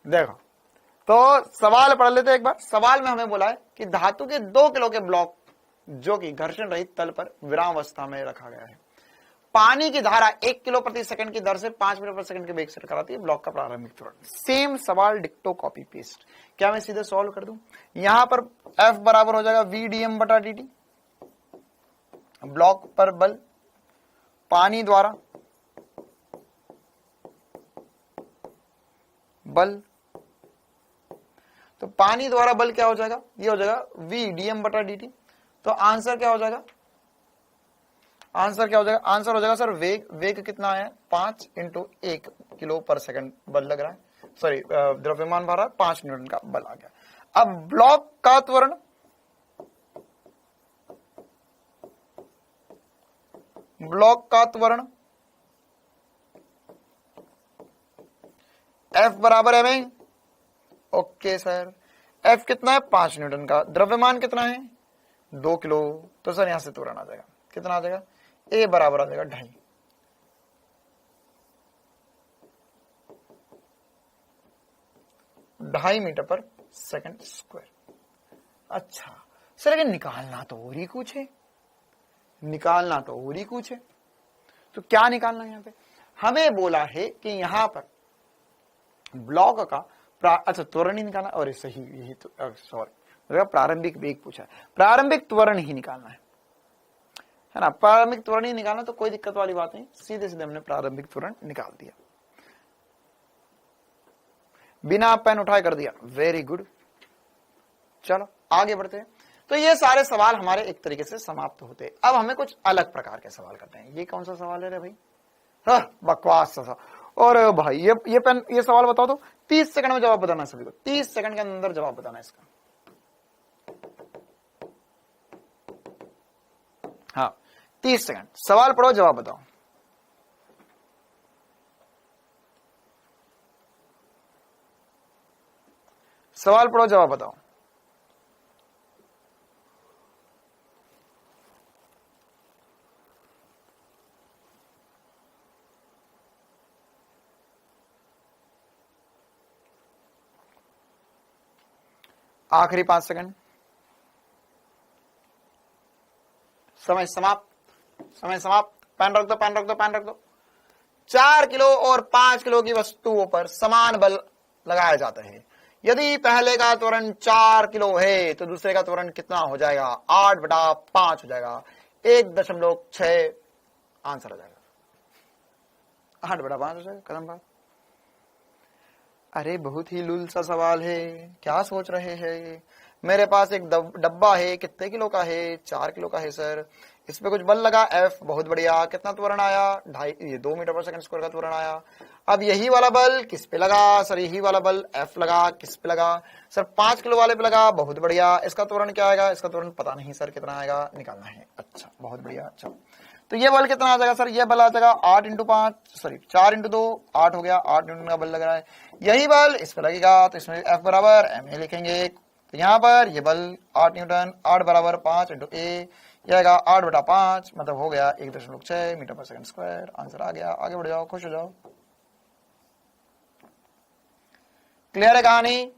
देखो, तो सवाल पढ़ लेते एक बार। सवाल में हमें बोला है कि धातु के 2 किलो के ब्लॉक जो कि घर्षण रहित तल पर विरामावस्था में रखा गया है, पानी की धारा 1 किलो प्रति सेकंड की दर से 5 मीटर प्रति सेकंड के वेग से टकराती है, ब्लॉक का प्रारंभिक त्वरण। सेम सवाल डिक्टो कॉपी पेस्ट। क्या मैं सीधे सॉल्व कर दूं? यहां पर F बराबर हो जाएगा VDM बटा DT, ब्लॉक पर बल पानी द्वारा बल, तो पानी द्वारा बल क्या हो जाएगा? ये हो जाएगा VDM बटा DT। तो आंसर क्या हो जाएगा? आंसर क्या हो जाएगा? आंसर हो जाएगा सर वेग कितना है? 5 × 1 किलो पर सेकंड बल लग रहा है, सॉरी द्रव्यमान भरा 5 न्यूटन का बल आ गया। अब ब्लॉक का त्वरण, ब्लॉक का त्वरण F बराबर है में, ओके सर, F कितना है? 5 न्यूटन का। द्रव्यमान कितना है? 2 किलो। तो सर यहां से त्वरण आ जाएगा, कितना आ जाएगा? A बराबर आ जाएगा 2.5 मीटर पर सेकंड स्क्वायर। अच्छा सर, लेकिन निकालना तो और ही कुछ है, निकालना तो और ही कुछ है। तो क्या निकालना है? यहां पे हमें बोला है कि यहां पर ब्लॉक का अच्छा त्वरण ही निकालना, और सही यही तो, सॉरी प्रारंभिक वेग पूछा है, प्रारंभिक त्वरण ही निकालना है ना। प्रारंभिक त्वरण ही निकालना तो कोई दिक्कत वाली बात नहीं, सीधे सीधे हमने प्रारंभिक त्वरण निकाल दिया, बिना पेन उठाए कर दिया। Very good. चलो आगे बढ़ते हैं। तो ये सारे सवाल हमारे एक तरीके से समाप्त होते हैं। अब हमें कुछ अलग प्रकार के सवाल करते हैं। ये कौन सा सवाल है रे भाई? बकवास सा। और भाई ये पेन, ये सवाल बताओ तो 30 सेकंड में जवाब बताना है सभी को, 30 सेकंड के अंदर जवाब बताना है इसका। हाँ 30 सेकंड, सवाल पढ़ो जवाब बताओ। सवाल पढ़ो जवाब बताओ। आखिरी 5 सेकंड, समय समाप्त, समय समाप्त। पेन रख दो, पेन रख दो, पेन रख दो। 4 किलो और 5 किलो की वस्तुओं पर समान बल लगाया जाता है। यदि पहले का त्वरण 4 किलो है तो दूसरे का त्वरण कितना हो जाएगा? 8/5 हो जाएगा, 1.6 आंसर हो जाएगा। 8/5 हो जाएगा, कदम बात। अरे बहुत ही लूल सा सवाल है, क्या सोच रहे हैं? मेरे पास एक डब्बा है, कितने किलो का है? 4 किलो का है सर। इस पे कुछ बल लगा F, बहुत बढ़िया। कितना त्वरण आया? 2 मीटर पर सेकंड स्क्वायर का त्वरण आया। अब यही वाला बल किस पे लगा? सर यही वाला बल F लगा, किस पे लगा? सर 5 किलो वाले पे लगा, बहुत बढ़िया। इसका त्वरण क्या आएगा? इसका त्वरण पता नहीं सर कितना आएगा, निकालना है। अच्छा बहुत बढ़िया। अच्छा तो ये बल कितना आ जाएगा सर, ये बल आ जाएगा 8 इंटू 5, सॉरी 4 इंटू 2, 8 हो गया, 8 न्यूटन का बल लग रहा है। यही बल इस पर लगेगा तो इसमें F बराबर ma लिखेंगे। तो यहाँ पर ये बल 8 न्यूटन, 8 बराबर 5 इंटू ए, यह आएगा 8/5, मतलब हो गया 1.6 मीटर पर सेकंड स्क्वायर। आंसर आ गया। आगे बढ़ जाओ, खुश हो जाओ। क्लियर है कहानी?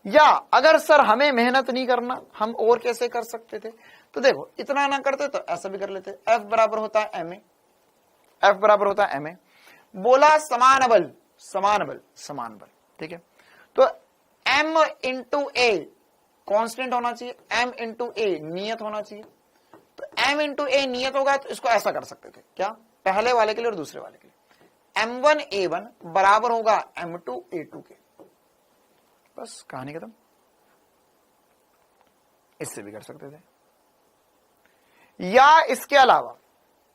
या अगर सर हमें मेहनत नहीं करना, हम और कैसे कर सकते थे? तो देखो, इतना ना करते तो ऐसा भी कर लेते। F बराबर होता है ma, F बराबर होता है ma, बोला समान बल, समान बल, समान बल, ठीक है। तो m इंटू ए कॉन्स्टेंट होना चाहिए, m इंटू ए नियत होना चाहिए। तो m इंटू ए नियत होगा तो इसको ऐसा कर सकते थे, क्या? पहले वाले के लिए और दूसरे वाले के लिए m1 a1 बराबर होगा m2 a2 के। बस कहानी खत्म। इससे भी कर सकते थे, या इसके अलावा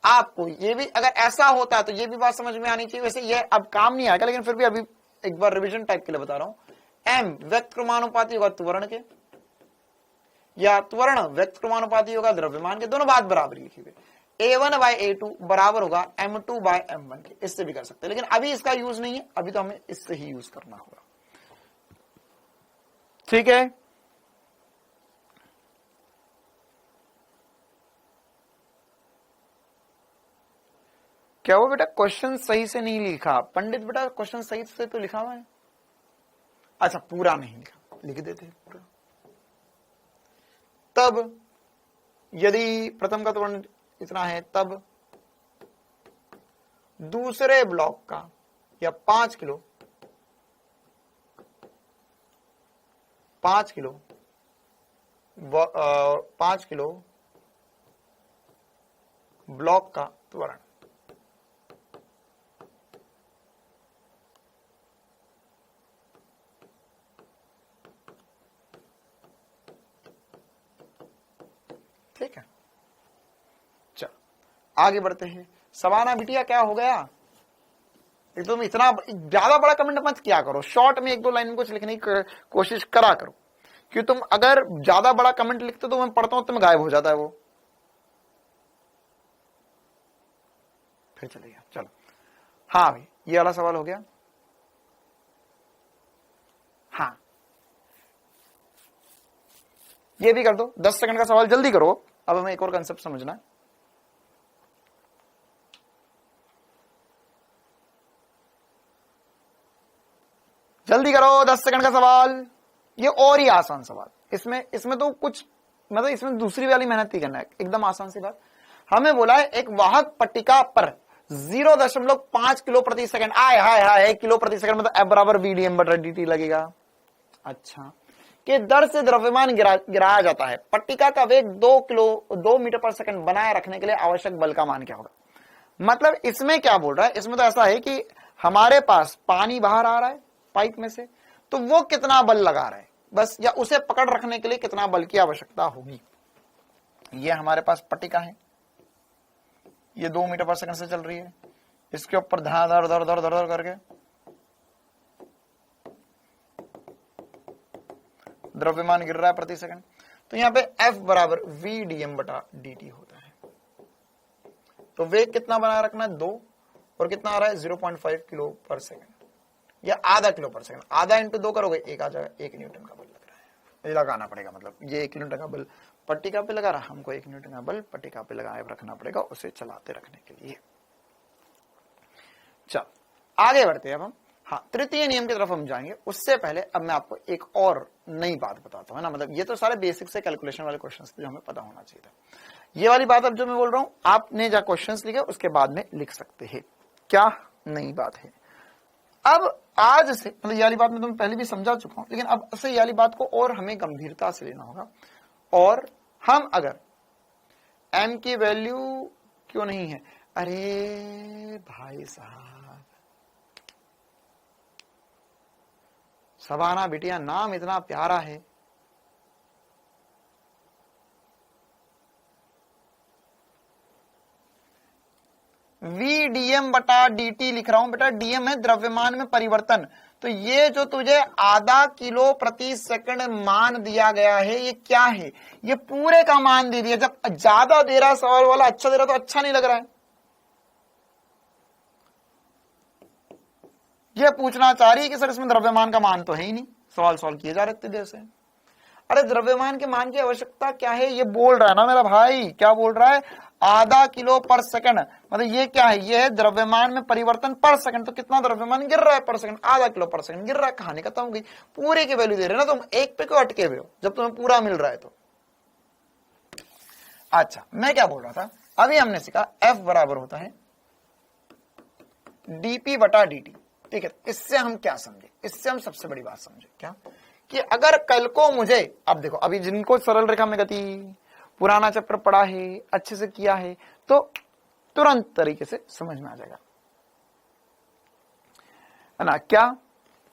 आपको ये भी, अगर ऐसा होता तो ये भी बात समझ में आनी चाहिए। वैसे ये अब काम नहीं आएगा, लेकिन फिर भी अभी एक बार रिवीजन टाइप के लिए बता रहा हूं। m व्यक्त क्रमानुपाती होगा त्वरण के, या त्वरण व्यक्त क्रमानुपाती होगा द्रव्यमान के, दोनों बात बराबर लिखी हुई। a1/a2 बराबर होगा m2/m1 के। इससे भी कर सकते हैं, लेकिन अभी इसका यूज नहीं है, अभी तो हमें इससे ही यूज करना होगा, ठीक है। क्या वो बेटा क्वेश्चन सही से नहीं लिखा? पंडित बेटा क्वेश्चन सही से तो लिखा हुआ है। अच्छा, पूरा नहीं लिखा, लिख देते पूरा। तब यदि प्रथम का त्वरण इतना है, तब दूसरे ब्लॉक का या 5 किलो 5 किलो ब्लॉक का त्वरण ठीक है। चलो आगे बढ़ते हैं। सवाना बिटिया क्या हो गया? एक तुम इतना ज्यादा बड़ा कमेंट मत किया करो, शॉर्ट में 1-2 लाइन कुछ लिखने की कोशिश करा करो, क्योंकि तुम अगर ज्यादा बड़ा कमेंट लिखते तो मैं पढ़ता हूं तुम गायब हो जाता है वो। फिर चलेगा। चलो हाँ भाई, ये वाला सवाल हो गया। हाँ ये भी कर दो, 10 सेकंड का सवाल, जल्दी करो। अब हमें एक और कंसेप्ट समझना है। जल्दी करो, 10 सेकंड का सवाल। ये और ही आसान सवाल, इसमें तो कुछ मतलब इसमें दूसरी वाली मेहनत ही करना है, एकदम आसान सी बात। हमें बोला है एक वाहक पट्टिका पर 0.5 किलो प्रति सेकंड, आय हाय हाय 1 किलो प्रति सेकंड मतलब F बराबर VdM/dt लगेगा। अच्छा, के दर से द्रव्यमान गिराया जाता है। पट्टिका का वेग 2 मीटर पर सेकंड बनाए रखने के लिए आवश्यक बल का मान क्या होगा? मतलब इसमें क्या बोल रहा है? इसमें तो ऐसा है कि हमारे पास पानी बाहर आ रहा है पाइप में से, तो वो कितना बल लगा रहा है बस, या उसे पकड़ रखने के लिए कितना बल की आवश्यकता होगी। ये हमारे पास पट्टिका है, ये 2 मीटर पर सेकंड से चल रही है, इसके ऊपर धर धर धर धर धर करके द्रव्यमान गिर रहा है प्रति सेकंड। तो यहां पे F बराबर VdM/dt होता है। तो वेग कितना बनाए रखना है? 2, और कितना आ रहा है? 0.5 किलो पर सेकंड, या आधा किलो पर सेकंड। आधा इंटू 2 करोगे 1 आ जाएगा। 1 न्यूटन का बल लग रहा है, ये लगाना पड़ेगा। मतलब ये 1 न्यूटन का बल पट्टिका पे लगा रहा, हमको 1 न्यूटन का बल पट्टिका पे लगाए रखना पड़ेगा उसे चलाते रखने के लिए। चल आगे बढ़ते हैं अब हम। हाँ, तृतीय नियम की तरफ हम जाएंगे। उससे पहले अब मैं आपको एक और नई बात बताता हूं, है ना। मतलब ये तो सारे बेसिक से कैलकुलेशन वाले क्वेश्चंस थे जो हमें पता होना चाहिए था। ये वाली बात अब जो मैं बोल रहा हूं, आपने जो क्वेश्चंस लिखे उसके बाद में लिख सकते हैं। क्या नई बात है? अब आज से मतलब ये वाली बात मैं तुम्हें पहले भी समझा चुका हूं, लेकिन अब से ये वाली बात को और हमें गंभीरता से लेना होगा। और हम अगर m की वैल्यू क्यों नहीं है, अरे भाई साहब, सवाना बिटिया नाम इतना प्यारा है, VdM/dt लिख रहा हूं बेटा। डीएम है द्रव्यमान में परिवर्तन, तो ये जो तुझे आधा किलो प्रति सेकंड मान दिया गया है, ये क्या है? ये पूरे का मान दे दिया। जब ज्यादा दे रहा सवाल वाला, अच्छा दे रहा तो अच्छा नहीं लग रहा है। ये पूछना चाह रही है कि सर इसमें द्रव्यमान का मान तो है ही नहीं, सवाल सॉल्व किए जा रहे इतने देर से। अरे द्रव्यमान के मान की आवश्यकता क्या है, ये बोल रहा है ना मेरा भाई। क्या बोल रहा है? आधा किलो पर सेकंड, मतलब ये क्या है? ये है द्रव्यमान में परिवर्तन पर सेकंड। तो कितना द्रव्यमान गिर रहा है पर सेकंड? आधा किलो पर सेकंड गिर रहा है। कहानी खत्म हो गई। पूरे की वैल्यू दे रहे ना तुम, एक पे क्यों अटके हुए हो जब तुम्हें पूरा मिल रहा है तो। अच्छा, मैं क्या बोल रहा था, अभी हमने सीखा F बराबर होता है dp बटा dt। ठीक है, इससे हम क्या समझे? इससे हम सबसे बड़ी बात समझे क्या, कि अगर कल को मुझे, अब देखो अभी जिनको सरल रेखा में गति पुराना चैप्टर पढ़ा है, अच्छे से किया है, तो तुरंत तरीके से समझ में आ जाएगा, है ना। क्या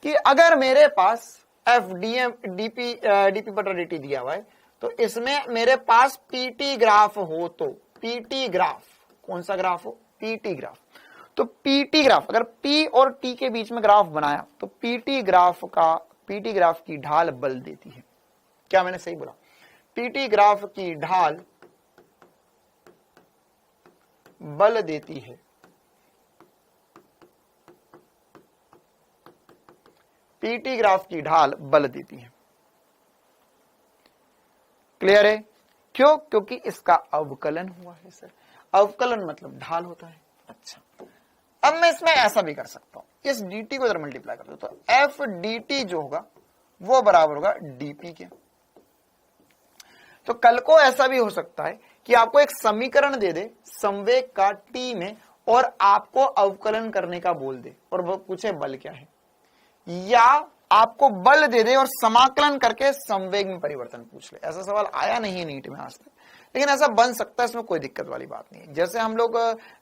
कि अगर मेरे पास एफ डीपी बटा dt दिया हुआ है, तो इसमें मेरे पास पीटी ग्राफ हो, तो पीटी ग्राफ कौन सा ग्राफ हो? PT graph. तो पीटी ग्राफ, अगर पी और टी के बीच में ग्राफ बनाया तो पीटी ग्राफ की ढाल बल देती है। क्या मैंने सही बोला? पीटी ग्राफ की ढाल बल देती है। पीटी ग्राफ की ढाल बल देती है। क्लियर है? क्यों? क्योंकि इसका अवकलन हुआ है सर। अवकलन मतलब ढाल होता है। अच्छा, अब मैं इसमें ऐसा भी कर सकता हूं, इस dt को इधर मल्टीप्लाई कर दो, तो एफ dt जो होगा वो बराबर होगा dp के। तो कल को ऐसा भी हो सकता है कि आपको एक समीकरण दे दे संवेग का t में, और आपको अवकलन करने का बोल दे, और वो पूछे बल क्या है, या आपको बल दे दे और समाकलन करके संवेग में परिवर्तन पूछ ले। ऐसा सवाल आया नहीं है नीट में आज तक, लेकिन ऐसा बन सकता है, इसमें कोई दिक्कत वाली बात नहीं है। जैसे हम लोग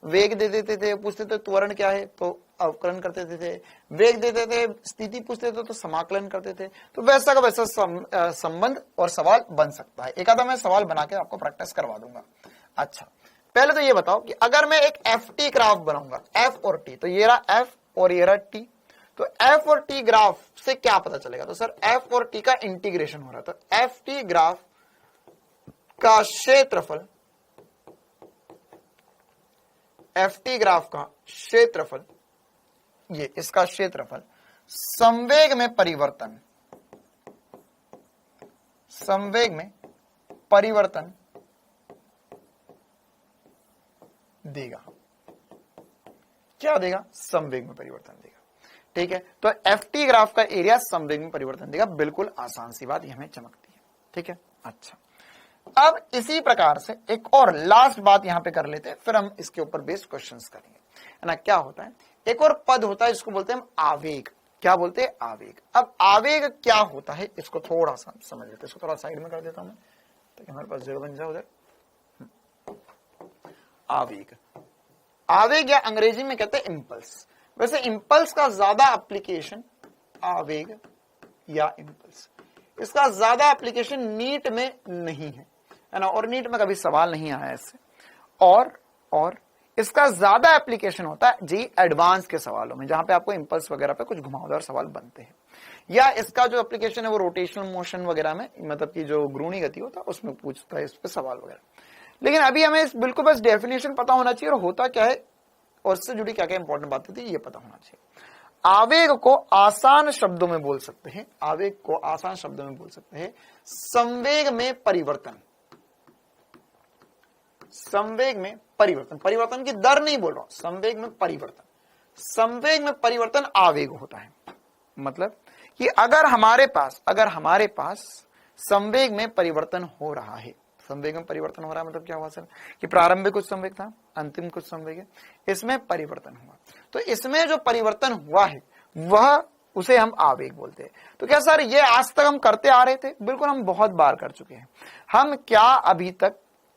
वेग दे देते थे, पूछते थे त्वरण क्या है, तो अवकलन करते थे। वेग देते थे, स्थिति पूछते थे तो समाकलन करते थे। तो वैसा का वैसा संबंध और सवाल बन सकता है। एक आधा मैं सवाल बना के आपको प्रैक्टिस करवा दूंगा। अच्छा, पहले तो ये बताओ कि अगर मैं एक एफ टी ग्राफ बनाऊंगा, एफ और टी, तो ये रहा एफ और ये रहा टी, तो एफ और टी ग्राफ से क्या पता चलेगा? तो सर एफ और टी का इंटीग्रेशन हो रहा है, तो एफ टी ग्राफ का क्षेत्रफल, एफ टी ग्राफ का क्षेत्रफल, ये इसका क्षेत्रफल संवेग में परिवर्तन, संवेग में परिवर्तन देगा। क्या देगा? संवेग में परिवर्तन देगा। ठीक है, तो एफ टी ग्राफ का एरिया संवेग में परिवर्तन देगा। बिल्कुल आसान सी बात, ये हमें चमकती है। ठीक है, अच्छा, अब इसी प्रकार से एक और लास्ट बात यहां पे कर लेते हैं, फिर हम इसके ऊपर बेस्ड क्वेश्चंस करेंगे, है ना। क्या होता है? एक और पद होता है जिसको बोलते हैं हम आवेग। क्या बोलते हैं? आवेग। अब आवेग क्या होता है इसको थोड़ा सा समझ लेते हैं। इसको थोड़ा साइड में कर देता हूं मैं, ताकि हमारे पास जगह बन जाए उधर। आवेग, आवेग या अंग्रेजी में कहते हैं इंपल्स। वैसे इंपल्स का ज्यादा एप्लीकेशन, आवेग या इंपल्स, इसका ज्यादा एप्लीकेशन नीट में नहीं है ना, और नीट में कभी सवाल नहीं आया इससे। और इसका ज्यादा एप्लीकेशन होता है जी एडवांस के सवालों में, जहां पे आपको इंपल्स वगैरह पे कुछ घुमावदार सवाल बनते हैं, या इसका जो एप्लीकेशन है वो रोटेशनल मोशन वगैरह में, मतलब कि जो घूर्णी गति होता है उसमें पूछता है इस पे सवाल वगैरह। लेकिन अभी हमें बिल्कुल बस डेफिनेशन पता होना चाहिए और होता क्या है और इससे जुड़ी क्या क्या इंपॉर्टेंट बातें थी ये पता होना चाहिए। आवेग को आसान शब्दों में बोल सकते हैं, आवेग को आसान शब्दों में बोल सकते हैं संवेग में परिवर्तन। संवेग में परिवर्तन, परिवर्तन की दर नहीं बोल रहा हूं, संवेग में परिवर्तन। संवेग में परिवर्तन आवेग होता है। मतलब कि अगर हमारे पास संवेग में परिवर्तन हो रहा है, संवेग में परिवर्तन हो रहा है मतलब क्या हुआ सर, कि प्रारंभिक कुछ संवेग था, अंतिम कुछ संवेग है, इसमें परिवर्तन हुआ, तो इसमें जो परिवर्तन हुआ है वह उसे हम आवेग बोलते हैं। तो क्या सर ये आज तक हम करते आ रहे थे? बिल्कुल, हम बहुत बार कर चुके हैं। हम क्या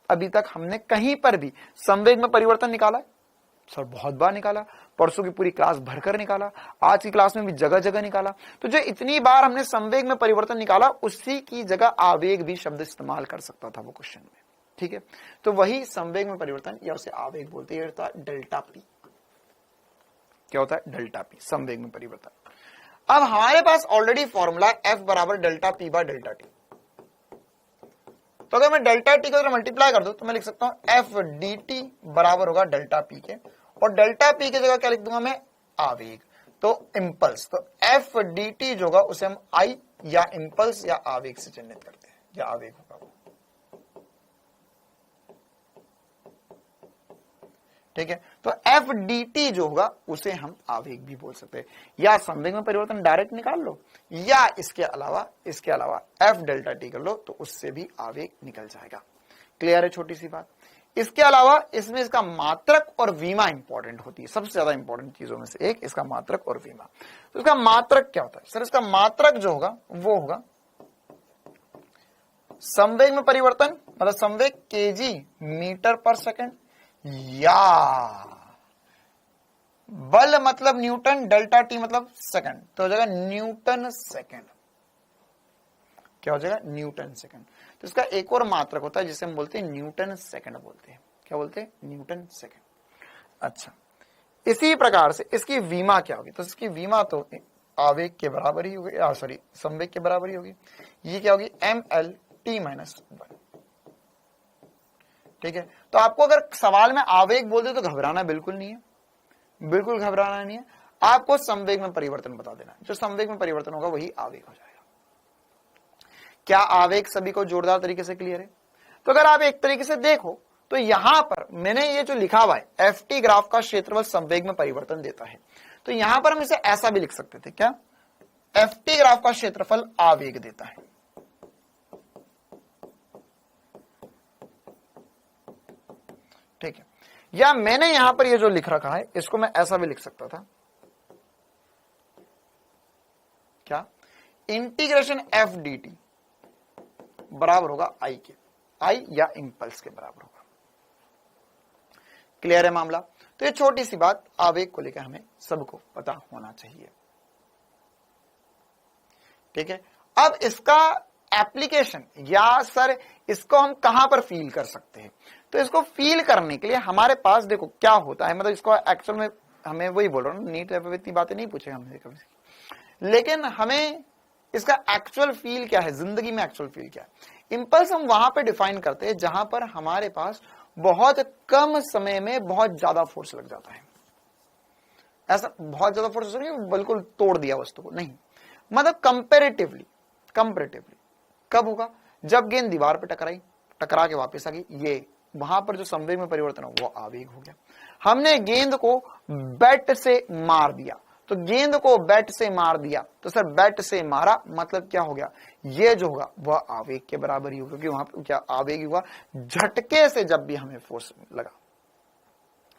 अभी तक हमने कहीं पर भी संवेग में परिवर्तन निकाला है? सर बहुत बार निकाला, परसों की पूरी क्लास भरकर निकाला, आज की क्लास में भी जगह जगह निकाला। तो जो इतनी बार हमने संवेग में परिवर्तन निकाला, उसी की जगह आवेग भी शब्द इस्तेमाल कर सकता था वो क्वेश्चन में। ठीक है, तो वही संवेग में परिवर्तन या उसे आवेग बोलते हैं। डेल्टा पी क्या होता है? डेल्टा पी, संवेग में परिवर्तन। अब हमारे पास ऑलरेडी फॉर्मूला F बराबर delta P by delta T. तो अगर मैं डेल्टा टी को मल्टीप्लाई कर दूं तो मैं लिख सकता हूं एफ डी टी बराबर होगा डेल्टा पी के, और डेल्टा पी की जगह क्या लिख दूंगा मैं, आवेग, तो इंपल्स। तो एफ डी टी जो होगा उसे हम आई या इंपल्स या आवेग से चिन्हित करते हैं, या आवेग होगा वो, ठीक है। तो एफ डी टी जो होगा उसे हम आवेग भी बोल सकते हैं, या संवेग में परिवर्तन डायरेक्ट निकाल लो, या इसके अलावा एफ डेल्टा टी कर लो तो उससे भी आवेग निकल जाएगा। क्लियर है छोटी सी बात। इसके अलावा इसमें इसका मात्रक और वीमा इंपॉर्टेंट होती है, सबसे ज्यादा इंपॉर्टेंट चीजों में से एक इसका मात्रक और वीमा। तो इसका मात्रक क्या होता है सर, इसका मात्रक जो होगा वो होगा संवेग में परिवर्तन, मतलब संवेग केजी मीटर पर सेकंड, या बल मतलब न्यूटन, डेल्टा टी मतलब सेकंड, तो हो जाएगा न्यूटन सेकंड। क्या हो जाएगा, न्यूटन सेकंड। तो इसका एक और मात्रक होता है जिसे हम बोलते हैं न्यूटन सेकंड बोलते हैं। क्या बोलते हैं, न्यूटन सेकंड। अच्छा, इसी प्रकार से इसकी वीमा क्या होगी, तो इसकी वीमा तो आवेग के बराबर ही होगी, सॉरी संवेग के बराबर ही होगी। ये क्या होगी, एम एल टी माइनस 1, ठीक है। तो आपको अगर सवाल में आवेग बोल दे तो घबराना बिल्कुल नहीं है, बिल्कुल घबराना नहीं है, आपको संवेग में परिवर्तन बता देना, जो संवेग में परिवर्तन होगा वही आवेग हो जाएगा। क्या आवेग सभी को जोरदार तरीके से क्लियर है? तो अगर आप एक तरीके से देखो तो यहां पर मैंने ये जो लिखा हुआ है एफ टी ग्राफ का क्षेत्रफल संवेग में परिवर्तन देता है, तो यहां पर हम इसे ऐसा भी लिख सकते थे, क्या, एफ टी ग्राफ का क्षेत्रफल आवेग देता है, ठीक है। या मैंने यहां पर ये जो लिख रखा है इसको मैं ऐसा भी लिख सकता था, क्या, इंटीग्रेशन एफ डी टी बराबर होगा आई के, आई या इंपल्स के बराबर होगा। क्लियर है मामला। तो ये छोटी सी बात आवेग को लेकर हमें सबको पता होना चाहिए, ठीक है। अब इसका एप्लीकेशन, या सर इसको हम कहां पर फील कर सकते हैं, तो इसको फील करने के लिए हमारे पास देखो क्या होता है, मतलब इसको एक्चुअल में हमें वही बोल रहा हूं, नीट इतनी बातें नहीं पूछे हमसे कभी, लेकिन हमें इसका एक्चुअल फील क्या है, जिंदगी में एक्चुअल फील क्या है। इंपल्स हम वहां पे डिफाइन करते हैं जहां पर हमारे पास बहुत कम समय में बहुत ज्यादा फोर्स लग जाता है। ऐसा बहुत ज्यादा फोर्स नहीं, बिल्कुल तोड़ दिया वस्तु को, नहीं, मतलब कंपेरेटिवली कब होगा, जब गेंद दीवार पे टकरा के वापस आ गई, ये वहां पर जो संवेग में परिवर्तन हो वो आवेग हो गया। हमने गेंद को बैट से मार दिया, तो गेंद को बैट से मार दिया, तो सर बैट से मारा मतलब क्या हो गया, ये जो होगा वह आवेग के बराबर ही होगा, क्योंकि वहां पर क्या आवेग हुआ, झटके से जब भी हमें फोर्स लगा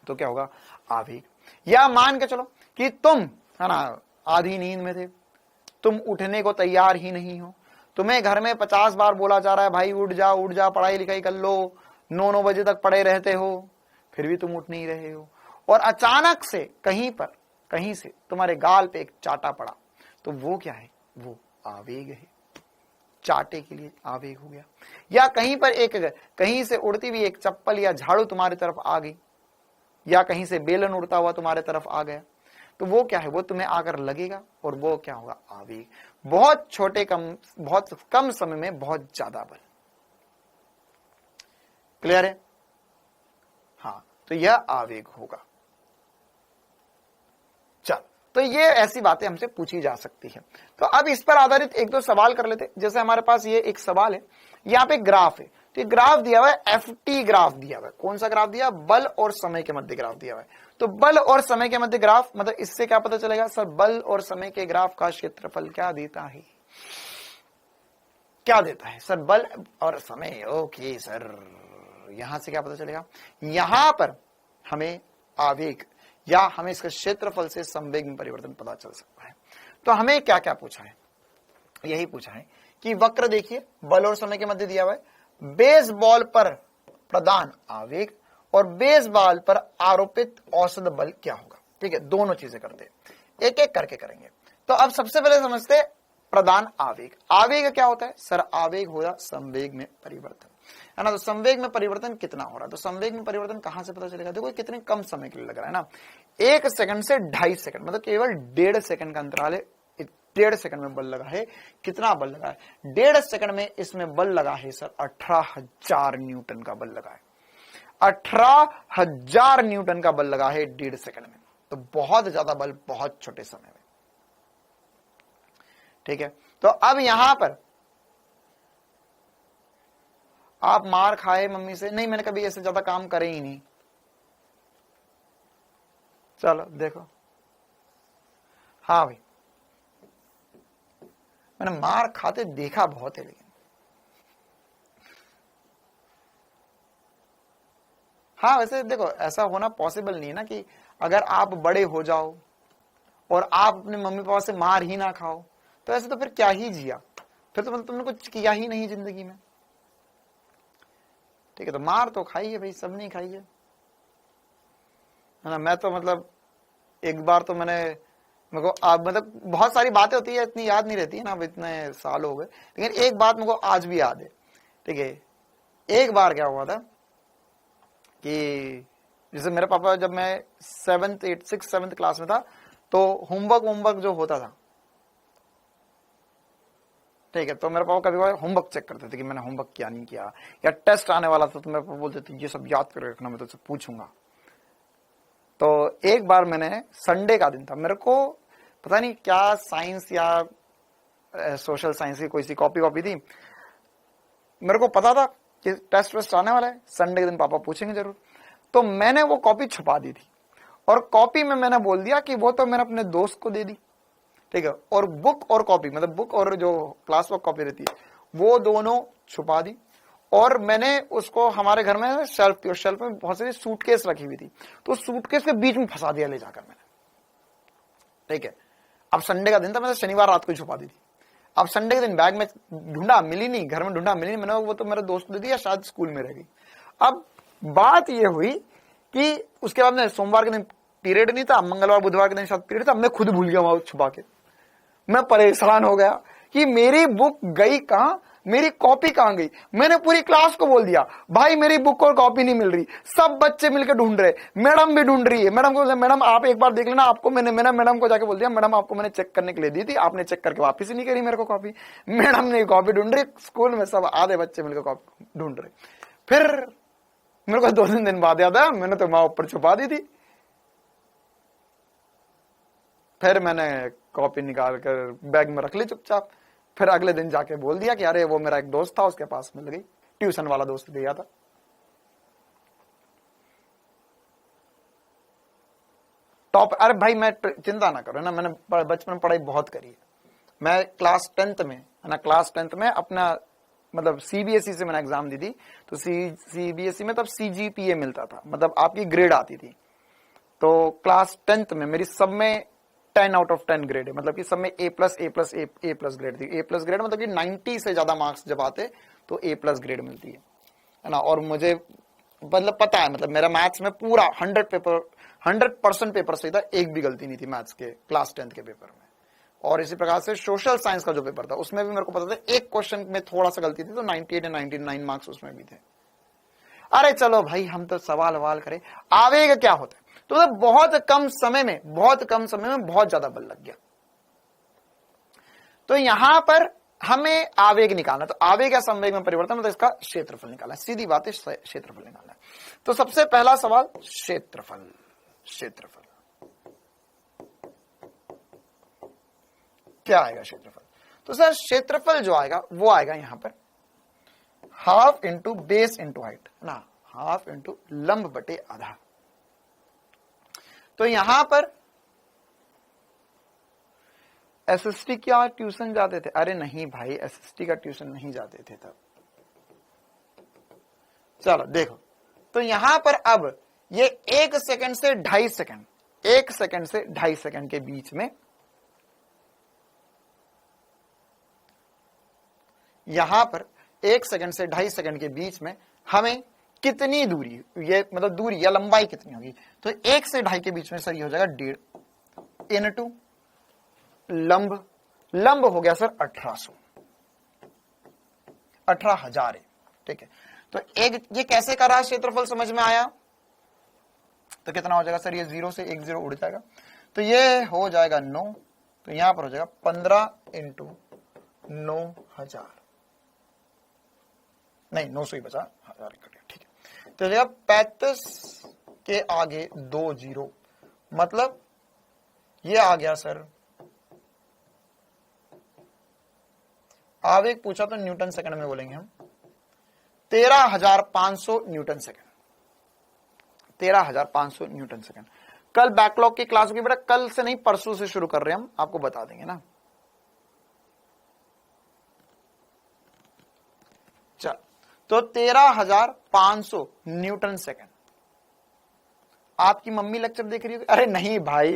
तो क्या होगा, आवेग। या मान के चलो कि तुम है ना आधी नींद में थे, तुम उठने को तैयार ही नहीं हो, तुम्हें घर में 50 बार बोला जा रहा है भाई उठ जा पढ़ाई लिखाई कर लो, 9 बजे तक पड़े रहते हो, फिर भी तुम उठ नहीं रहे हो, और अचानक से कहीं से तुम्हारे गाल पे एक चाटा पड़ा, तो वो क्या है, वो आवेग है, चाटे के लिए आवेग हो गया। या कहीं से उड़ती हुई एक चप्पल या झाड़ू तुम्हारी तरफ आ गई, या कहीं से बेलन उड़ता हुआ तुम्हारे तरफ आ गया, तो वो क्या है, वो तुम्हें आकर लगेगा और वो क्या होगा, आवेग। बहुत कम समय में बहुत ज्यादा बल। क्लियर है, हाँ, तो यह आवेग होगा। चल, तो ये ऐसी बातें हमसे पूछी जा सकती है। तो अब इस पर आधारित एक दो सवाल कर लेते। जैसे हमारे पास ये एक सवाल है, यहाँ पे ग्राफ है, तो ये ग्राफ दिया हुआ है, एफ टी ग्राफ दिया हुआ है। कौन सा ग्राफ दिया, बल और समय के मध्य ग्राफ दिया हुआ है। तो बल और समय के मध्य ग्राफ, मतलब इससे क्या पता चलेगा सर, बल और समय के ग्राफ का क्षेत्रफल क्या देता है, क्या देता है सर, बल और समय। ओके सर, यहां से क्या पता चलेगा, यहां पर हमें आवेग या हमें इसके क्षेत्रफल से संवेग में परिवर्तन पता चल सकता है। तो हमें क्या क्या पूछा है, यही पूछा है कि वक्र देखिए, बल और समय के मध्य दिया हुआ है, बेसबॉल पर प्रदान आवेग और बेसबॉल पर आरोपित औसत बल क्या होगा। ठीक है, दोनों चीजें करते हैं, एक एक करके करेंगे। तो अब सबसे पहले समझते प्रदान आवेग। आवेग क्या होता है सर, आवेग होगा संवेग में परिवर्तन, है ना। तो संवेग में परिवर्तन कितना हो रहा है, तो संवेग में परिवर्तन कहां से पता चलेगा, देखो कितने कम समय के लिए लग रहा है ना, 1 सेकंड से 2.5 सेकंड, मतलब केवल 1.5 सेकंड का अंतराल है 1.5 सेकंड में बल लगा है। कितना बल लगा है? 1.5 सेकंड में इसमें बल लगा है सर 18,000 न्यूटन का बल लगा है। 18,000 न्यूटन का बल लगा है 1.5 सेकंड में। तो बहुत ज्यादा बल बहुत छोटे समय में। ठीक है, तो अब यहां पर आप मार खाए मम्मी से, नहीं मैंने कभी ऐसे ज्यादा काम करे ही नहीं। चलो देखो, हाँ भाई मैंने मार खाते देखा बहुत है, लेकिन हाँ वैसे देखो ऐसा होना पॉसिबल नहीं है ना कि अगर आप बड़े हो जाओ और आप अपने मम्मी पापा से मार ही ना खाओ, तो ऐसे तो फिर क्या ही जिया, फिर तो मतलब तुमने कुछ किया ही नहीं जिंदगी में। ठीक है, तो मार तो खाई है भाई, सब नहीं खाई है ना। मैं तो मतलब एक बार तो मेरे को मतलब बहुत सारी बातें होती है, इतनी याद नहीं रहती है ना, अब इतने साल हो गए, लेकिन एक बात मेरे को आज भी याद है। ठीक है, एक बार क्या हुआ था कि जैसे मेरे पापा, जब मैं 7th 8th 6th 7th class में था, तो होमवर्क जो होता था, ठीक है, तो मेरे पापा कभी होमवर्क चेक करते थे कि मैंने होमवर्क किया नहीं किया, या टेस्ट आने वाला था तो मेरे पापा बोलते थे ये सब याद कर रखना, मैं तुझसे पूछूंगा। तो एक बार मैंने, संडे का दिन था, मेरे को पता नहीं क्या साइंस या सोशल साइंस की कोई सी कॉपी थी, मेरे को पता था कि टेस्ट वेस्ट आने वाला है, संडे के दिन पापा पूछेंगे जरूर। तो मैंने वो कॉपी छुपा दी थी, और कॉपी में मैंने बोल दिया कि वो तो मैंने अपने दोस्त को दे दी। ठीक है, और बुक और कॉपी, मतलब बुक और जो क्लास वर्क कॉपी रहती है, वो दोनों छुपा दी। और मैंने उसको, हमारे घर में शेल्फ थी, और शेल्फ में बहुत सारी सूटकेस रखी हुई थी, तो सूटकेस के बीच में फंसा दिया ले जाकर मैंने। ठीक है, अब संडे का दिन था, मैंने शनिवार रात को छुपा दी थी। अब संडे के दिन बैग में ढूंढा, मिली नहीं, घर में ढूंढा, मिली नहीं, मैंने वो तो मेरे दोस्त को दे दी, या शायद स्कूल में रह गई। अब बात ये हुई कि उसके बाद में सोमवार के दिन पीरियड नहीं था, मंगलवार बुधवार के दिन शायद पीरियड था, मैं खुद भूल गया वहां छुपा के। मैं परेशान हो गया कि मेरी बुक गई कहां, मेरी कॉपी कहां गई। मैंने पूरी क्लास को बोल दिया, भाई मेरी बुक और कॉपी नहीं मिल रही। सब बच्चे मिलकर ढूंढ रहे, मैडम भी ढूंढ रही है। मैडम को, मैडम आप एक बार देख लेना, आपको मैंने मैडम को जाके बोल दिया, मैडम आपको मैंने चेक करने के लिए दी थी, आपने चेक करके वापस ही नहीं करी मेरे को कॉपी। मैडम ने कॉपी ढूंढ रही, स्कूल में सब आधे बच्चे मिलकर कॉपी ढूंढ रहे। फिर मेरे को 2-3 दिन बाद याद आया, मैंने तो वहां ऊपर छुपा दी थी। फिर मैंने कॉपी निकाल कर बैग में रख ली चुपचाप। फिर अगले दिन जाके बोल दिया कि अरे वो मेरा एक दोस्त था, उसके पास मिल गई, ट्यूशन वाला दोस्त दिया था। टॉप, अरे भाई मैं चिंता ना करो ना, मैंने बचपन में पढ़ाई बहुत करी है। मैं क्लास 10th में, है ना, क्लास 10th में अपना मतलब सीबीएसई से मैंने एग्जाम दी थी, तो सीबीएसई में तब सीजीपीए मिलता था, मतलब आपकी ग्रेड आती थी। तो क्लास 10th में मेरी सब में 10 out of 10 ग्रेड है, मतलब कि सब में A+ ग्रेड थी। A+ ग्रेड मतलब कि 90 से ज्यादा मार्क्स जब आते तो A+ ग्रेड मिलती है ना। और मुझे मतलब पता है, मतलब मेरा मैथ्स में पूरा 100% पेपर सही था, एक भी गलती नहीं थी मैथ्स के क्लास 10th के पेपर में। और इसी प्रकार से सोशल साइंस का जो पेपर था, उसमें भी मेरे को पता था एक क्वेश्चन में थोड़ा सा गलती थी, तो 98 या 99 मार्क्स उसमें भी थे। अरे चलो भाई, हम तो सवाल करें, आवेग क्या होता है। तो बहुत कम समय में बहुत ज्यादा बल लग गया। तो यहां पर हमें आवेग निकालना, तो आवेग या संवेग में परिवर्तन, मतलब इसका क्षेत्रफल निकालना है, सीधी बात है, क्षेत्रफल निकालना है। तो सबसे पहला सवाल, क्षेत्रफल क्या आएगा क्षेत्रफल। तो सर क्षेत्रफल जो आएगा वो आएगा यहां पर half into base into height ना, हाफ इंटू लंब बटे आधा। तो यहां पर एसएसटी क्या ट्यूशन जाते थे? अरे नहीं भाई, एसएसटी का ट्यूशन नहीं जाते थे तब। चलो देखो, तो यहां पर अब ये 1 सेकंड से 2.5 सेकंड, 1 सेकंड से 2.5 सेकंड के बीच में, यहां पर 1 सेकंड से 2.5 सेकंड के बीच में हमें कितनी दूरी, ये मतलब दूरी या लंबाई कितनी होगी। तो 1 से 2.5 के बीच में सर ये हो जाएगा 1.5 इनटू लंब हो गया सर 18,000 है। ठीक है, तो एक ये कैसे करा, क्षेत्रफल समझ में आया। तो कितना हो जाएगा सर, ये 0 से 1 0 उड़ जाएगा, तो ये हो जाएगा 9 तो यहां पर हो जाएगा 15 इंटू 9,000, नहीं 900 ही बचा, 1000 ठीक है। तो हो जाएगा 35 के आगे 2 जीरो, मतलब ये आ गया सर। आवेग पूछा तो न्यूटन सेकंड में बोलेंगे हम, 13,500 न्यूटन सेकंड, 13,500 न्यूटन सेकंड। कल बैकलॉग की क्लास होगी बेटा, कल से नहीं परसों से शुरू कर रहे हैं हम, आपको बता देंगे ना। चल, तो 13,500 न्यूटन सेकंड। आपकी मम्मी लेक्चर देख रही होगी, अरे नहीं भाई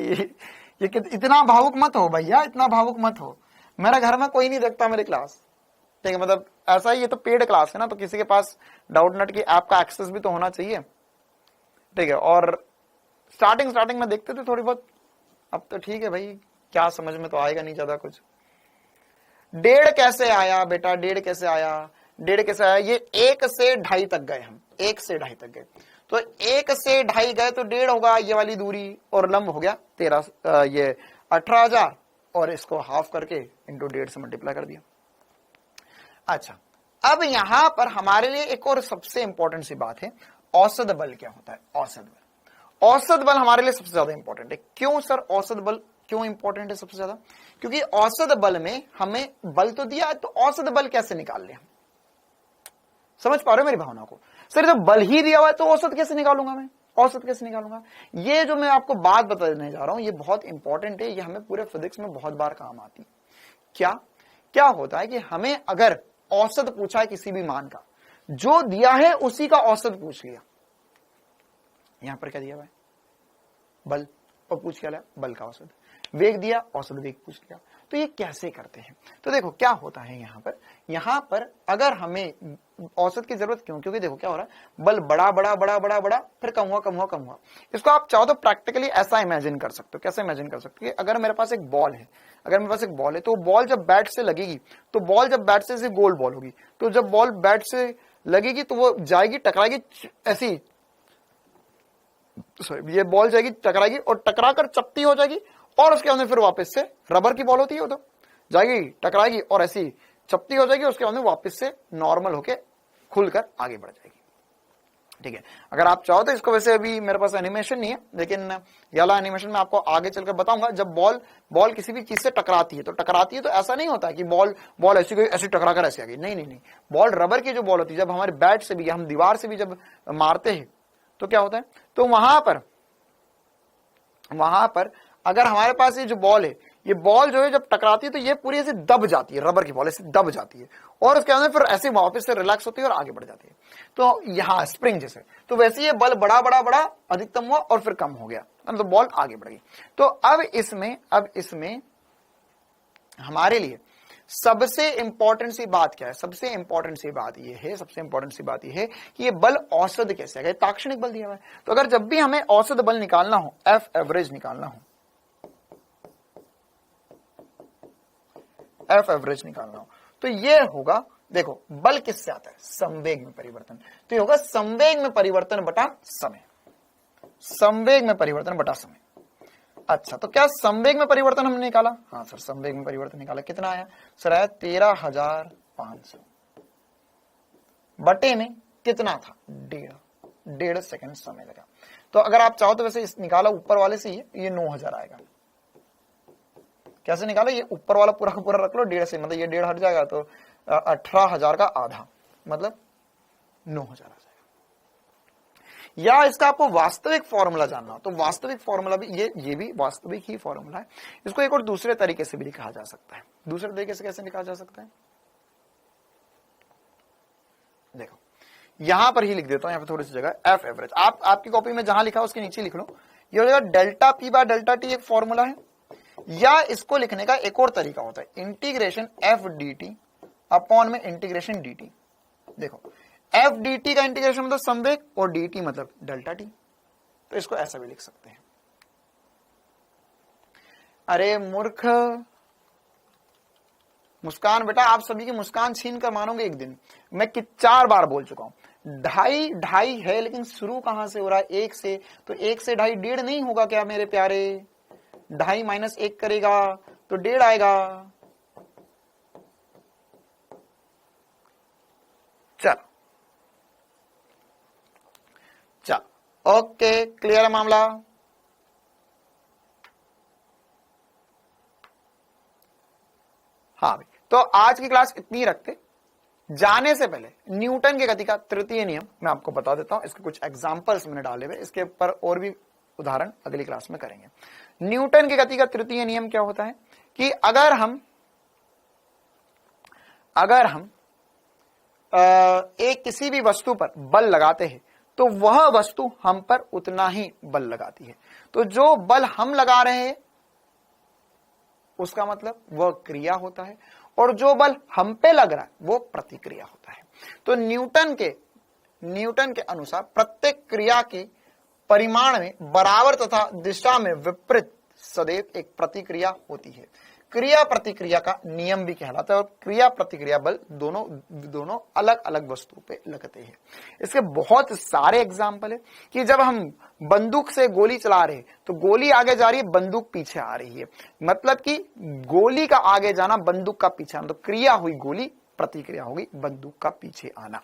ये इतना भावुक मत हो भैया, इतना भावुक मत हो। मेरे घर में कोई नहीं देखता मेरी क्लास, ठीक है, मतलब ऐसा ही, ये तो पेड क्लास है ना, तो किसी के पास डाउटनेट की ऐप का एक्सेस भी तो होना चाहिए, ठीक है। और स्टार्टिंग में देखते थे थोड़ी बहुत, अब तो ठीक है भाई, क्या समझ में तो आएगा नहीं ज्यादा कुछ। 1.5 कैसे आया बेटा, 1.5 कैसे आया, 1.5 कैसे आया, ये 1 से 2.5 तक गए हम, 1 से 2.5 तक गए, तो 1 से 2.5 गए तो 1.5 होगा ये वाली दूरी, और लंब हो गया 18,000, और इसको हाफ करके इंटू 1.5 से मल्टीप्लाई कर दिया। अच्छा, अब यहां पर हमारे लिए एक और सबसे इंपॉर्टेंट सी बात है, औसत बल क्या होता है। औसत बल, औसत बल हमारे लिए सबसे ज्यादा इंपॉर्टेंट है। क्यों सर औसत बल क्यों इंपॉर्टेंट है सबसे ज्यादा? क्योंकि औसत बल में हमें बल तो दिया है, तो औसत बल कैसे निकाल ले हम? समझ पा रहे हो मेरी भावना को? सर जब बल ही दिया हुआ है तो औसत कैसे निकालूंगा मैं? औसत कैसे निकालूंगा? ये जो मैं आपको बात बताने जा रहा हूं, ये बहुत इंपॉर्टेंट है, ये हमें पूरे फिजिक्स में बहुत बार काम आती है। क्या होता है कि हमें अगर औसत पूछा है किसी भी मान का, जो दिया है उसी का औसत पूछ लिया। यहां पर क्या दिया हुआ है? बल, और पूछ क्या लिया? बल का औसत। वेग दिया, औसत वेग पूछ लिया। तो ये कैसे करते हैं? तो देखो क्या होता है यहां पर अगर हमें औसत की जरूरत क्यों? क्योंकि देखो क्या हो रहा है, बल बड़ा बड़ा बड़ा बड़ा बड़ा, फिर कम हुआ कम हुआ कम हुआ। इसको आप चाहो तो प्रैक्टिकली ऐसा इमेजिन कर सकते हो। कैसे इमेजिन कर सकते हो? अगर मेरे पास एक बॉल है, तो बॉल जब बैट से लगेगी, तो बॉल जब बैट से गोल बॉल होगी, तो जब बॉल बैट से लगेगी तो वो जाएगी, टकराएगी, ऐसी सॉरी, ये बॉल जाएगी, टकराएगी, और टकराकर चपटी हो जाएगी, और उसके अंदर फिर वापस से रबर की बॉल होती है वो, तो जाएगी, टकराएगी, और ऐसी चपटी हो जाएगी, उसके अंदर वापस से नॉर्मल होके खुलकर आगे बढ़ जाएगी। ठीक है, अगर आप चाहो तो इसको, वैसे अभी मेरे पास एनिमेशन नहीं है, लेकिन ये वाला एनिमेशन मैं आपको आगे चलकर बताऊंगा। जब बॉल किसी भी चीज से टकराती है तो ऐसा नहीं होता है कि बॉल ऐसी गई, ऐसी टकरा कर ऐसे आ गई। नहीं, बॉल रबर की जो बॉल होती है, जब हमारे बैट से भी, हम दीवार से भी जब मारते हैं तो क्या होता है, तो वहां पर अगर हमारे पास ये जो बॉल है, ये बॉल जो है जब टकराती है तो ये पूरी ऐसे दब जाती है, रबर की बॉल ऐसे दब जाती है, और उसके अंदर फिर ऐसे वापस से रिलैक्स होती है और आगे बढ़ जाती है। तो यहाँ स्प्रिंग जैसे, तो वैसे ये बल बड़ा बड़ा बड़ा अधिकतम हुआ और फिर कम हो गया, तो बॉल आगे बढ़ गई। तो अब इसमें हमारे लिए सबसे इंपॉर्टेंट सी बात क्या है? सबसे इंपॉर्टेंट सी बात यह है कि ये बल औसत कैसे है? ताक्षणिक बल दिया हुआ है, तो अगर जब भी हमें औसत बल निकालना हो, एफ एवरेज निकालना हो, तो ये होगा, देखो बल किससे आता है? संवेग में परिवर्तन। तो ये होगा संवेग में परिवर्तन बटा समय, संवेग में परिवर्तन बटा समय। अच्छा, तो क्या संवेग में परिवर्तन हमने निकाला? हाँ सर, संवेग में परिवर्तन निकाला। कितना आया सर? आया 13,500 बटे में कितना था? 1.5 सेकंड समय लगा। तो अगर आप चाहो तो वैसे इस निकाला ऊपर वाले से ये 9,000 आएगा। कैसे निकाला? ये ऊपर वाला पूरा का पूरा रख लो, 1.5 से, मतलब ये 1.5 हट जाएगा, तो 18,000 का आधा, मतलब 9,000 आ जाएगा। या इसका आपको वास्तविक फॉर्मूला जानना हो तो वास्तविक फॉर्मूला भी, ये भी वास्तविक ही फॉर्मूला है। इसको एक और दूसरे तरीके से भी लिखा जा सकता है। दूसरे तरीके से कैसे लिखा जा सकता है? देखो यहां पर ही लिख देता हूं, यहां पर थोड़ी सी जगह, एफ एवरेज। आपकी कॉपी में जहां लिखा उसके नीचे लिख लो। ये हो जाएगा delta P by delta T, एक फॉर्मूला है। या इसको लिखने का एक और तरीका होता है, integration F D T upon में इंटीग्रेशन डी टी। देखो एफ डी टी का इंटीग्रेशन मतलब संवेग, और डी टी मतलब डेल्टा टी, तो इसको ऐसा भी लिख सकते हैं। अरे मूर्ख मुस्कान बेटा, आप सभी की मुस्कान छीन कर मानोगे एक दिन। मैं 4 बार बोल चुका हूं, 2.5 है, लेकिन शुरू कहां से हो रहा है? 1 से, तो 1 से 2.5 1.5 नहीं होगा क्या मेरे प्यारे? 2.5 - 1 करेगा तो 1.5 आएगा। चल ओके, क्लियर है मामला। हाँ भाई, तो आज की क्लास इतनी रखते। जाने से पहले न्यूटन की गति का तृतीय नियम मैं आपको बता देता हूं। इसके कुछ एग्जांपल्स मैंने डाले हुए, इसके ऊपर और भी उदाहरण अगली क्लास में करेंगे। न्यूटन की गति का तृतीय नियम क्या होता है कि अगर हम एक किसी भी वस्तु पर बल लगाते हैं तो वह वस्तु हम पर उतना ही बल लगाती है। तो जो बल हम लगा रहे हैं उसका मतलब वह क्रिया होता है, और जो बल हम पे लग रहा है वो प्रतिक्रिया होता है। तो न्यूटन के अनुसार प्रत्येक क्रिया के परिमाण में बराबर तथा दिशा में विपरीत सदैव एक प्रतिक्रिया होती है। क्रिया प्रतिक्रिया का नियम भी कहलाता है, और क्रिया प्रतिक्रिया बल दोनों अलग अलग वस्तुओं पे लगते हैं। इसके बहुत सारे एग्जाम्पल है कि जब हम बंदूक से गोली चला रहे हैं तो गोली आगे जा रही है, बंदूक पीछे आ रही है, मतलब कि गोली का आगे जाना, बंदूक का पीछे आना। तो क्रिया हुई गोली, प्रतिक्रिया होगी बंदूक का पीछे आना।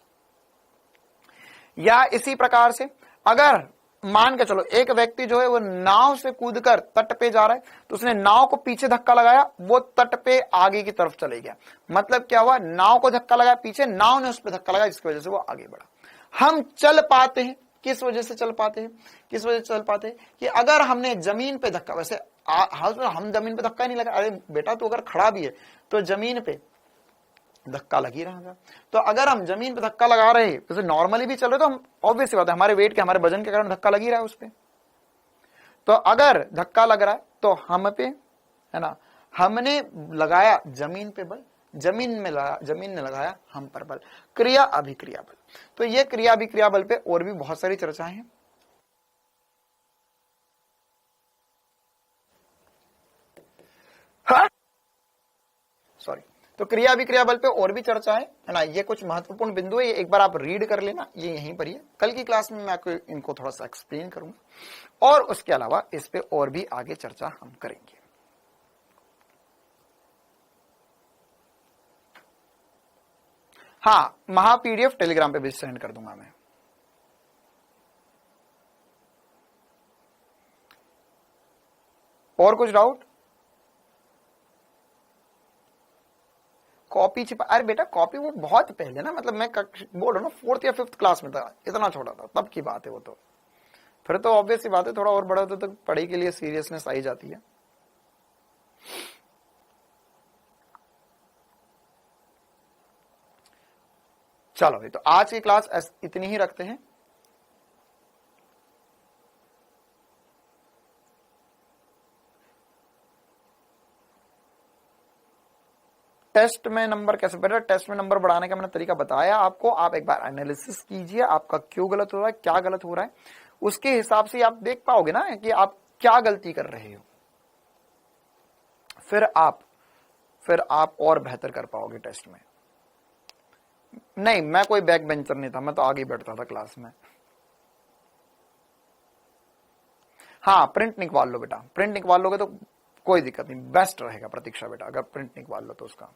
या इसी प्रकार से अगर मान के चलो एक व्यक्ति जो है वो नाव से कूदकर तट पे जा रहा है, तो उसने नाव को पीछे धक्का लगाया, वो तट पे आगे की तरफ चले गया। मतलब क्या हुआ, नाव को धक्का लगाया पीछे, नाव ने उस पर धक्का लगाया, जिसकी वजह से वो आगे बढ़ा। हम चल पाते हैं, किस वजह से चल पाते हैं कि अगर हमने जमीन पे धक्का, वैसे हम जमीन पे धक्का नहीं लगा, अरे बेटा तू अगर खड़ा भी है तो जमीन पे धक्का लग ही रहा था। तो अगर हम जमीन पे धक्का लगा रहे हैं, जैसे नॉर्मली भी चल रहे, तो हम ऑब्वियस बात है हमारे वेट के, हमारे वजन के कारण धक्का लग ही रहा है उस पे। तो अगर धक्का लग रहा है तो हम पे, है ना, हमने लगाया जमीन पे बल, जमीन ने लगाया हम पर बल। क्रिया अभिक्रिया बल। तो ये क्रिया अभिक्रिया बल पे और भी बहुत सारी चर्चाएं हैं। सॉरी, तो क्रिया अभिक्रिया बल पे और भी चर्चा है ना। ये कुछ महत्वपूर्ण बिंदु है, ये एक बार आप रीड कर लेना, ये यहीं पर ही है। कल की क्लास में मैं आपको इनको थोड़ा सा एक्सप्लेन करूंगा, और उसके अलावा इस पे और भी आगे चर्चा हम करेंगे। हाँ, महा पीडीएफ टेलीग्राम पे भी सेंड कर दूंगा मैं। और कुछ डाउट? कॉपी छिपा, अरे बेटा कॉपी वो बहुत पहले ना, मतलब मैं बोल रहा हूँ ना 4th या 5th क्लास में था, इतना छोटा था तब की बात है वो। तो फिर तो ऑब्वियस सी बात है, थोड़ा और बड़ा होता तो पढ़ाई के लिए सीरियसनेस आई जाती है। चलो भाई, तो आज की क्लास इतनी ही रखते हैं। टेस्ट में नंबर कैसे बेटा, टेस्ट में नंबर बढ़ाने का मैंने तरीका बताया आपको। आप एक बार एनालिसिस कीजिए, आपका क्यों गलत हो रहा है, क्या गलत हो रहा है, उसके हिसाब से आप देख पाओगे ना कि आप क्या गलती कर रहे हो। फिर आप और बेहतर कर पाओगे टेस्ट में। नहीं, मैं कोई बैक बेंचर नहीं था, मैं तो आगे बैठता था क्लास में। हाँ, प्रिंट निकलवा लो बेटा, प्रिंट निकलवा लोगे तो कोई दिक्कत नहीं, बेस्ट रहेगा प्रतीक्षा बेटा, अगर प्रिंट निकलवा लो तो। उसका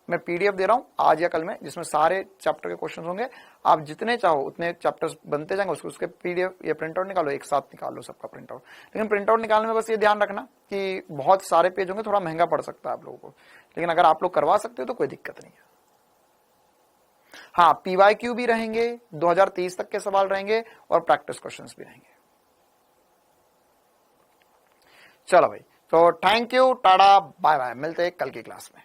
मैं पीडीएफ दे रहा हूं आज या कल में, जिसमें सारे चैप्टर के क्वेश्चन होंगे। आप जितने चाहो उतने चैप्टर्स बनते जाएंगे, उसके पीडीएफ या प्रिंट आउट निकालो, एक साथ निकाल लो सबका प्रिंट आउट। लेकिन प्रिंट आउट निकालने में बस ये ध्यान रखना कि बहुत सारे पेज होंगे, थोड़ा महंगा पड़ सकता है आप लोगों को, लेकिन अगर आप लोग करवा सकते हो तो कोई दिक्कत नहीं है। हाँ, पीवाईक्यू भी रहेंगे, 2030 तक के सवाल रहेंगे, और प्रैक्टिस क्वेश्चंस भी रहेंगे। चलो भाई, तो thank you, tata, bye bye, मिलते हैं कल की क्लास में।